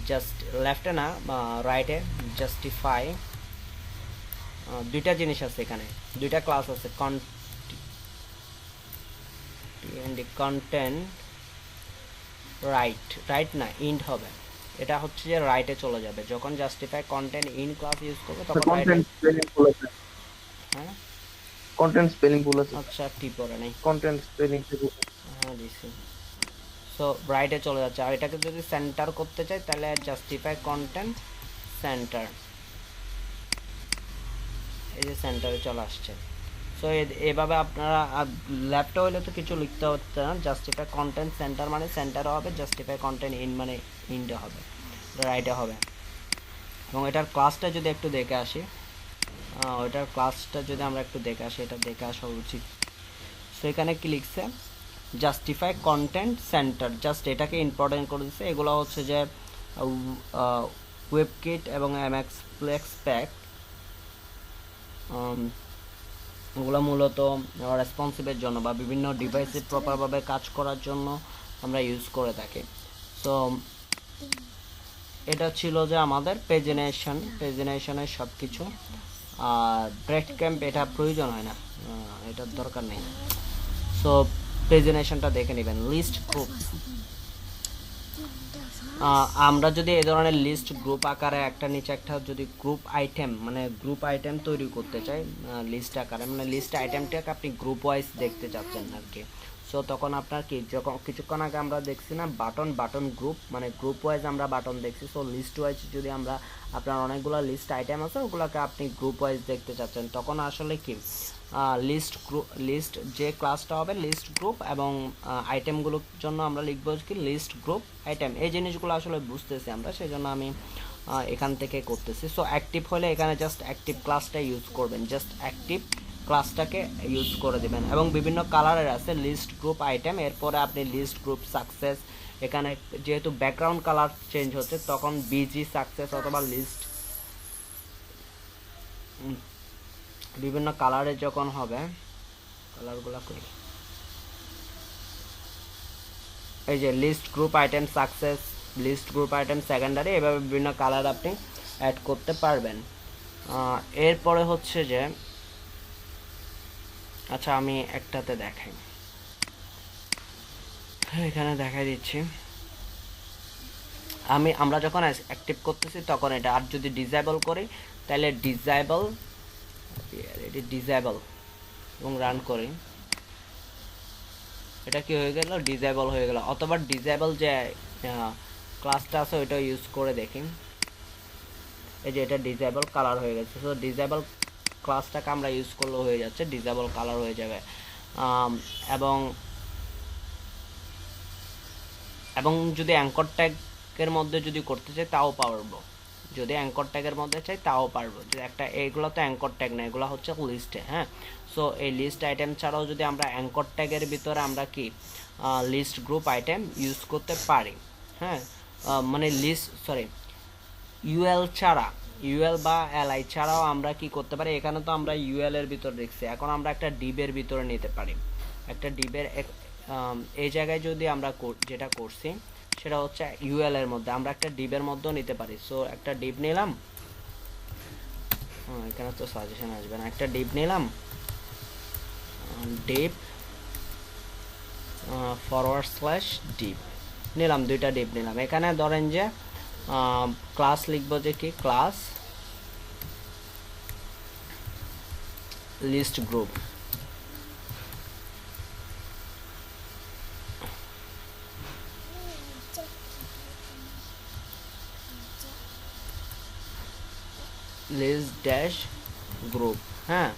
S1: জাস্ট লেফটে না রাইটে, জাস্টিফাই। দুইটা জিনিস আছে এখানে, দুইটা ক্লাস আছে, কন্টেন্ট রাইট না ইন্ড হবে, এটা হচ্ছে যে রাইটে চলে যাবে। যখন justify contained in class use করবে তখন
S3: কন্টেন্ট স্পেলিং ভুল আছে,
S1: হ্যাঁ
S3: কন্টেন্ট স্পেলিং ভুল আছে,
S1: আচ্ছা টি পরে নাই,
S3: কন্টেন্ট স্পেলিং
S1: হ্যাঁ দিছি। সো রাইটে চলে যাচ্ছে। আর এটাকে যদি সেন্টার করতে চাই তাহলে জাস্টিফাই কন্টেন্ট সেন্টার, এই যে সেন্টারে চলে আসছে। সো এভাবে আপনারা ল্যাপটপ হলে তো কিছু লিখতে হচ্ছে না, জাস্টিফাই কন্টেন্ট সেন্টার মানে সেন্টারও হবে, জাস্টিফাই কন্টেন্ট ইন মানে ইনটা হবে, রাইটে হবে। এবং এটার ক্লাসটা যদি একটু দেখে আসি, ওইটার ক্লাসটা যদি আমরা একটু দেখে আসি, এটা দেখে আসা উচিত। সো এখানে কি লিখছে, জাস্টিফাই কন্টেন্ট সেন্টার, জাস্ট এটাকে ইম্পর্টেন্ট করে দিচ্ছে। এগুলো হচ্ছে যে ওয়েবকিট এবং এমএক্স ফ্লেক্স প্যাক, ওগুলো মূলত রেসপন্সিভের জন্য বা বিভিন্ন ডিভাইসে প্রপারভাবে কাজ করার জন্য আমরা ইউজ করে থাকি। সো এটা ছিল যে আমাদের পেজিনেশনের সব কিছু। আর ব্রেড ক্যাম্প এটা প্রয়োজন হয় না, এটার দরকার নেই। সো পেজিনেশনটা দেখে নেবেন। লিস্ট গ্রুপ, আমরা যদি এই ধরনের লিস্ট গ্রুপ আকারে একটা নিচে একটা যদি গ্রুপ আইটেম মানে গ্রুপ আইটেম তৈরি করতে চাই লিস্ট আকারে, মানে লিস্ট আইটেমটাকে আপনি গ্রুপ ওয়াইজ দেখতে চাচ্ছেন আর কি। সো তখন আপনার কি, যখন কিছুক্ষণ আগে আমরা দেখছি না বাটন গ্রুপ, মানে গ্রুপ ওয়াইজ আমরা বাটন দেখছি। সো লিস্ট ওয়াইজ যদি আমরা আপনার অনেকগুলো লিস্ট আইটেম আছে ওগুলোকে আপনি গ্রুপ ওয়াইজ দেখতে চাচ্ছেন, তখন আসলে কি লিস্ট যে ক্লাসটা হবে লিস্ট গ্রুপ এবং আইটেমগুলোর জন্য আমরা লিখবো কি লিস্ট গ্রুপ আইটেম। এই জিনিসগুলো আসলে বুঝতেছি আমরা, সেই জন্য আমি এখান থেকে করতেছি। সো অ্যাক্টিভ হলে এখানে জাস্ট অ্যাক্টিভ ক্লাসটা ইউজ করবেন, জাস্ট অ্যাক্টিভ ক্লাসটাকে ইউজ করে দেবেন। এবং বিভিন্ন কালারের আছে লিস্ট গ্রুপ আইটেম, এরপরে আপনি লিস্ট গ্রুপ সাকসেস, এখানে যেহেতু ব্যাকগ্রাউন্ড কালার চেঞ্জ হচ্ছে তখন বিজি সাকসেস অথবা লিস্ট বিভিন্ন কালারে যখন হবে, কালারগুলো করি, এই যে list group item success, list group item secondary, এভাবে বিভিন্ন কালার আপনি অ্যাড করতে পারবেন। এরপরে হচ্ছে যে আচ্ছা আমি একটাতে দেখাই, এখানে দেখাই দিচ্ছি। আমরা যখন অ্যাক্টিভ করতেছি তখন এটা, আর যদি ডিসেবল করি তাহলে ডিসেবল এবং রান করি, এটা কি হয়ে গেল, ডিসেবল হয়ে গেল। অথবা ডিসেবল যে ক্লাসটা আছে ওইটা ইউজ করে দেখি, এই যে এটা ডিসেবল কালার হয়ে গেছে। সো ডিসেবল ক্লাসটাকে আমরা ইউজ করলে হয়ে যাচ্ছে, ডিসেবল কালার হয়ে যাবে। এবং যদি অ্যাঙ্কর ট্যাগের মধ্যে যদি করতে চাই তাও পারবো, যদি অ্যাঙ্কর ট্যাগের মধ্যে চাই তাও পারবো। যে একটা এগুলো তো অ্যাঙ্কর ট্যাগ না, এগুলো হচ্ছে লিস্টে। হ্যাঁ, সো এই লিস্ট আইটেম ছাড়াও যদি আমরা অ্যাঙ্কর ট্যাগের ভিতরে আমরা কি লিস্ট গ্রুপ আইটেম ইউজ করতে পারি। হ্যাঁ, মানে ইউএল ছাড়া, ইউএল বা এলআই ছাড়াও আমরা কি করতে পারি, এখানে তো আমরা ইউএল এর ভিতর দেখছি, এখন আমরা একটা ডিবের ভিতরে নিতে পারি। একটা ডিবের এই জায়গায় যদি আমরা যেটা করছি সেটা হচ্ছে ইউএল এর মধ্যে আমরা একটা ডিবের মধ্যেও নিতে পারি। সো একটা ডিব নিলাম, এখানে তো সাজেশন আসবে না, একটা ডিব নিলাম, ডিব /ডিব নিলাম, দুইটা ডিব নিলাম। এখানে ধরেন যে ক্লাস লিখবো যে কি class list group, list dash group, হ্যাঁ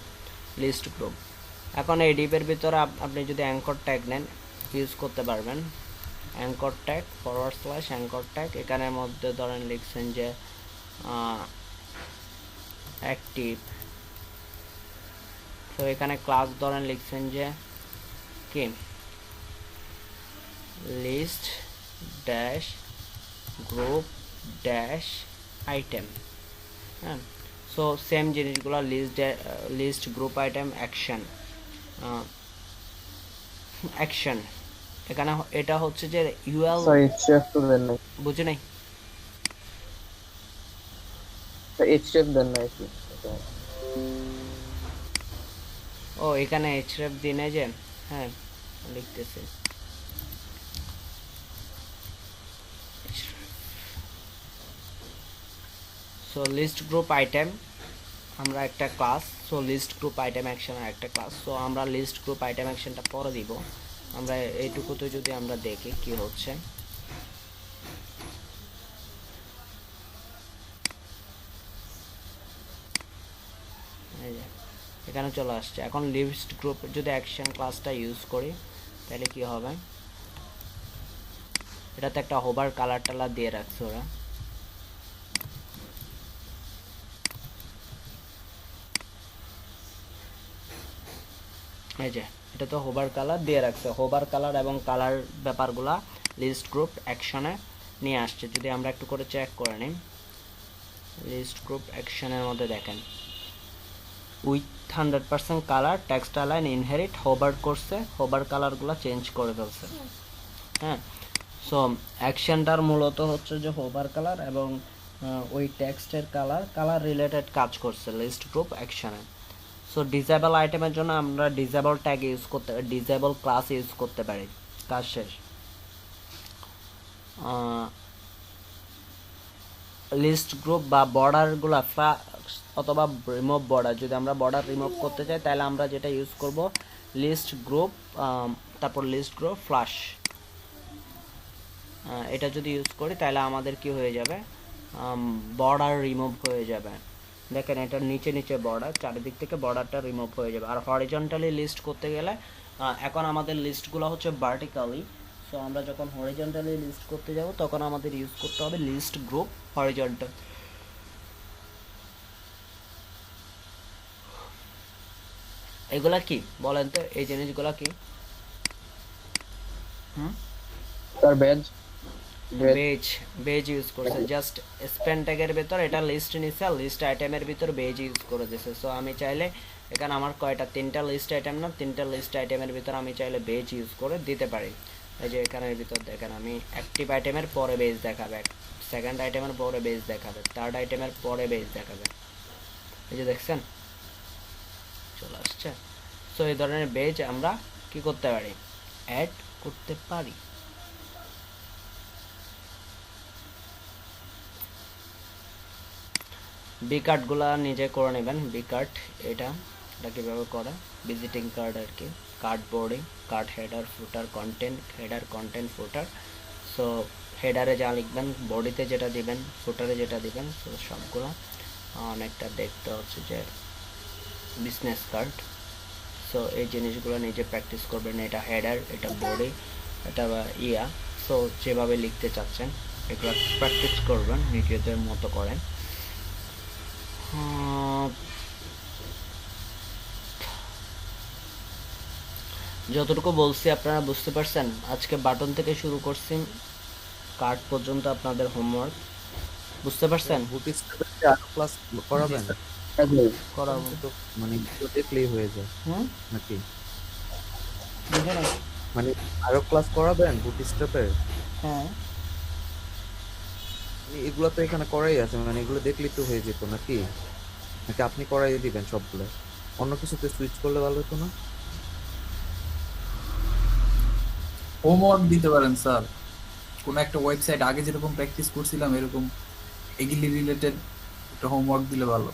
S1: লিস্ট গ্রুপ। এখন এই ডিপের ভিতরে আপনি যদি অ্যাঙ্কর ট্যাগ নেন ইউজ করতে পারবেন, অ্যাঙ্কর ট্যাগ অ্যাঙ্কর ট্যাগ, এখানের মধ্যে ধরেন লিখছেন যে অ্যাক্টিভ, তো এখানে ক্লাস ধরেন লিখছেন যে কি list dash group dash item. হ্যাঁ, সো সেম জিনিসগুলো লিস্ট গ্রুপ আইটেম অ্যাকশন এখানে এটা হচ্ছে যে ইউএল,
S3: সরি শেফ তো দেন নাই,
S1: বুঝে নাই,
S3: এইচএফ দেন নাই কি
S1: ও এখানে এইচরেফ দিনে যে, হ্যাঁ লিখতেছি সো লিস্ট গ্রুপ আইটেম আমরা একটা class, so list group item অ্যাকশনের একটা ক্লাস। সো আমরা লিস্ট গ্রুপ আইটেম অ্যাকশনটা পরে দিব, আমরা এইটুকুতে যদি আমরা দেখি কি হচ্ছে। এখানে চলে আসছে। এখন লিস্ট গ্রুপ যদি অ্যাকশন ক্লাসটা ইউজ করি তাহলে কি হবে, এটাতে একটা হোভার কালার টালার দিয়ে রাখছে ওরা। এই যে এটা তো হোভার কালার দিয়ে রাখছে, হোভার কালার এবং কালার ব্যাপারগুলা লিস্ট গ্রুপ অ্যাকশনে নিয়ে আসছে। যদি আমরা একটু করে চেক করে নিই, লিস্ট গ্রুপ অ্যাকশনের মধ্যে দেখেন with 100% colour text line inherit hover করছে, হোভার কালারগুলো চেঞ্জ করে ফেলছে। হ্যাঁ, সো অ্যাকশনটার মূলত হচ্ছে যে হোভার কালার এবং ওই টেক্সটের কালার রিলেটেড কাজ করছে লিস্ট গ্রুপ অ্যাকশনে। সো ডিসেবল আইটেমের জন্য আমরা ডিসেবল ট্যাগ ইউজ করতে, ডিসেবল ক্লাস ইউজ করতে পারি। কাজ শেষ। লিস্ট গ্রুপ বা বর্ডারগুলো অথবা রিমুভ বর্ডার, যদি আমরা বর্ডার রিমুভ করতে চাই তাহলে আমরা যেটা ইউজ করব লিস্ট গ্রুপ, তারপর লিস্ট গ্রুপ ফ্লাশ, এটা যদি ইউজ করি তাহলে আমাদের কি হয়ে যাবে, বর্ডার রিমুভ হয়ে যাবে। দেখেন এটার নিচে নিচে বর্ডার, চারিদিক থেকে বর্ডারটা রিমুভ হয়ে যাবে। আর হরিজন্টালি লিস্ট করতে গেলে এখন আমাদের লিস্টগুলো হচ্ছে ভার্টিক্যালি, সো আমরা যখন হরিজন্টালি লিস্ট করতে যাব তখন আমাদের ইউজ করতে হবে লিস্ট গ্রুপ হরিজন্টাল। এগুলা কি বলেন তো, এই জিনিসগুলা কি?
S3: স্যার বেজ
S1: বেজ ইউজ করছে, জাস্ট স্পেন ট্যাগের ভিতর এটা লিস্ট নিছে, লিস্ট আইটেমের ভিতর বেজ ইউজ করে দিয়েছে। সো আমি চাইলে এখানে আমার কয়টা, 3টা লিস্ট আইটেম না, 3টা লিস্ট আইটেমের ভিতর আমি চাইলে বেজ ইউজ করে দিতে পারি। এই যে এখানের ভিতর দেখেন আমি অ্যাক্টিভ আইটেমের পরে বেজ দেখাবে, সেকেন্ড আইটেমের পরে বেজ দেখাবে, থার্ড আইটেমের পরে বেজ দেখাবে। এই যে দেখছেন চলে আসছে। সো এই ধরনের বেজ আমরা কি করতে পারি, অ্যাড করতে পারি। বি কার্ডগুলো নিজে করে নেবেন। বি কার্ড এটা কীভাবে করে, ভিজিটিং কার্ড আর কি, card boarding, card header footer content, header content footer. So হেডারে যা লিখবেন, বডিতে যেটা দিবেন, ফুটারে যেটা দিবেন, সো সবগুলো অনেকটা দেখতে হচ্ছে যে বিজনেস কার্ড। সো এই জিনিসগুলো নিজে প্র্যাকটিস করবেন। এটা হেডার, এটা বডি, এটা ইয়া। সো যেভাবে লিখতে চাচ্ছেন এগুলো প্র্যাকটিস করবেন, নিজেদের মতো করেন। যতটুকু বলছি আপনারা বুঝতে পারছেন। আজকে বাটন থেকে শুরু করছি কার্ড পর্যন্ত আপনাদের হোমওয়ার্ক, বুঝতে পারছেন?
S6: ক্লাস করাবেন
S1: করাবো
S6: তো, মানে দেখলেই হয়ে যায় নাকি? মানে আরো ক্লাস করাবেন বুটস্ট্র্যাপের?
S1: হ্যাঁ,
S6: এগুলো তো এখানে করাই আছে, মানে এগুলো দেখলেই তো হয়ে যেত নাকি? নাকি আপনি করাই দিবেন সবগুলো? অন্য কিছুতে সুইচ করলে ভালো হতো না?
S7: হোমওয়ার্ক দিতে পারেন স্যার, কোন একটা ওয়েবসাইট আগে যেরকম প্র্যাকটিস করছিলাম এরকম এগুলি রিলেটেড একটা হোমওয়ার্ক দিলে ভালো।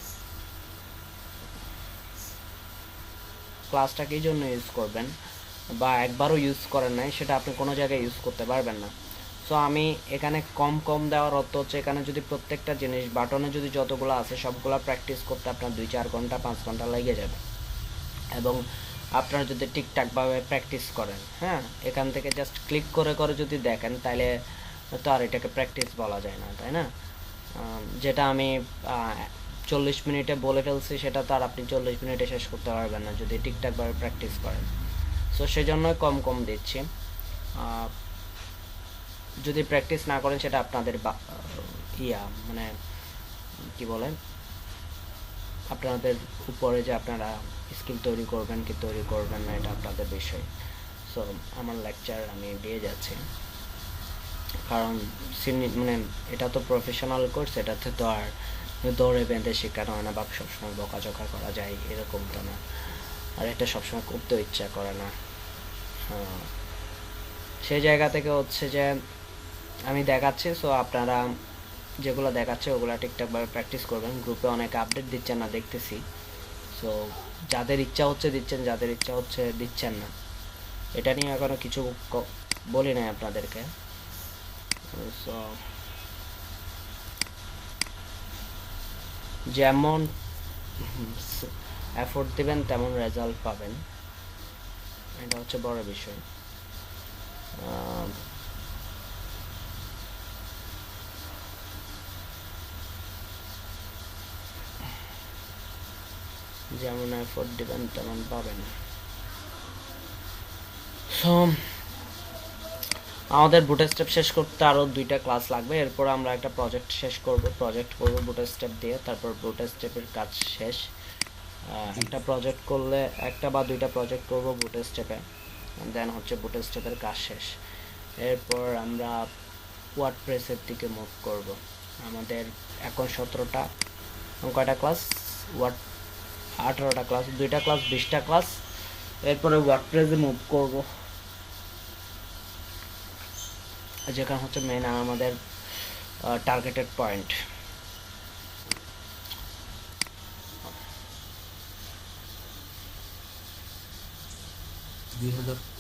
S1: ক্লাসটা কি জন্য ইউজ করবেন বা একবারও ইউজ করেন নাই সেটা আপনি কোনো জায়গায় ইউজ করতে পারবেন না। সো আমি এখানে কম দেওয়ার অর্থ হচ্ছে এখানে যদি প্রত্যেকটা জিনিস বাটনে যদি যতগুলো আছে সবগুলো প্র্যাকটিস করতে আপনার 2-4 ঘন্টা 5 ঘন্টা লেগে যাবে। এবং আপনারা যদি ঠিকঠাকভাবে প্র্যাকটিস করেন, হ্যাঁ, এখান থেকে জাস্ট ক্লিক করে করে যদি দেখেন তাহলে তো আর এটাকে প্র্যাকটিস বলা যায় না, তাই না? যেটা আমি 40 মিনিটে বলে ফেলছি সেটা তো আর আপনি 40 মিনিটে শেষ করতে পারবেন না যদি ঠিকঠাকভাবে প্র্যাকটিস করেন। সো সেজন্যই কম দিচ্ছি। যদি প্র্যাকটিস না করেন সেটা আপনাদের মানে কি বলেন, আপনাদের উপরে যে আপনারা স্কিল তৈরি করবেন কি তৈরি করবেন না এটা আপনাদের বিষয়। সো আমার লেকচার আমি দিয়ে যাচ্ছি, কারণ মানে এটা তো প্রফেশনাল কোর্স, এটাতে তো আর দৌড়ে বেঁধে শেখানো হয় না বা সবসময় বকাঝকা করা যায় এরকম তো না, আর এটা সবসময় করতেও ইচ্ছা করে না। সেই জায়গা থেকে হচ্ছে যে আমি দেখাচ্ছি, সো আপনারা যেগুলো দেখাচ্ছে ওগুলো ঠিকঠাকভাবে প্র্যাকটিস করবেন। গ্রুপে অনেক আপডেট দিচ্ছেন না দেখতেছি, সো যাদের ইচ্ছা হচ্ছে দিচ্ছেন, যাদের ইচ্ছা হচ্ছে দিচ্ছেন না। এটা নিয়ে এখনো কিছু বলি নাই আপনাদেরকে। সো যেমন এফোর্ট দিবেন তেমন রেজাল্ট পাবেন, এটা হচ্ছে বড় বিষয়। যেমন এফোর্ট দিবেন তেমন পাবেন। সো আমাদের বুটস্ট্র্যাপ শেষ করতে আরও 2টা ক্লাস লাগবে, এরপর আমরা একটা প্রজেক্ট শেষ করব, প্রজেক্ট করব বুটস্ট্র্যাপ দিয়ে, তারপর বুটস্ট্র্যাপের কাজ শেষ। একটা প্রজেক্ট করলে একটা বা 2টা প্রজেক্ট করব বুটস্ট্র্যাপে, দেন হচ্ছে বুটস্ট্র্যাপের কাজ শেষ। এরপর আমরা ওয়ার্ডপ্রেসের দিকে মুভ করব। আমাদের এখন 17টা কয়টা ক্লাস, 18টা ক্লাস, 2টা ক্লাস 20টা ক্লাস, এরপরে ওয়ার্ডপ্রেসে মুভ করব, যেখানে হচ্ছে মেইন আমাদের টার্গেটেড পয়েন্ট।
S4: $2000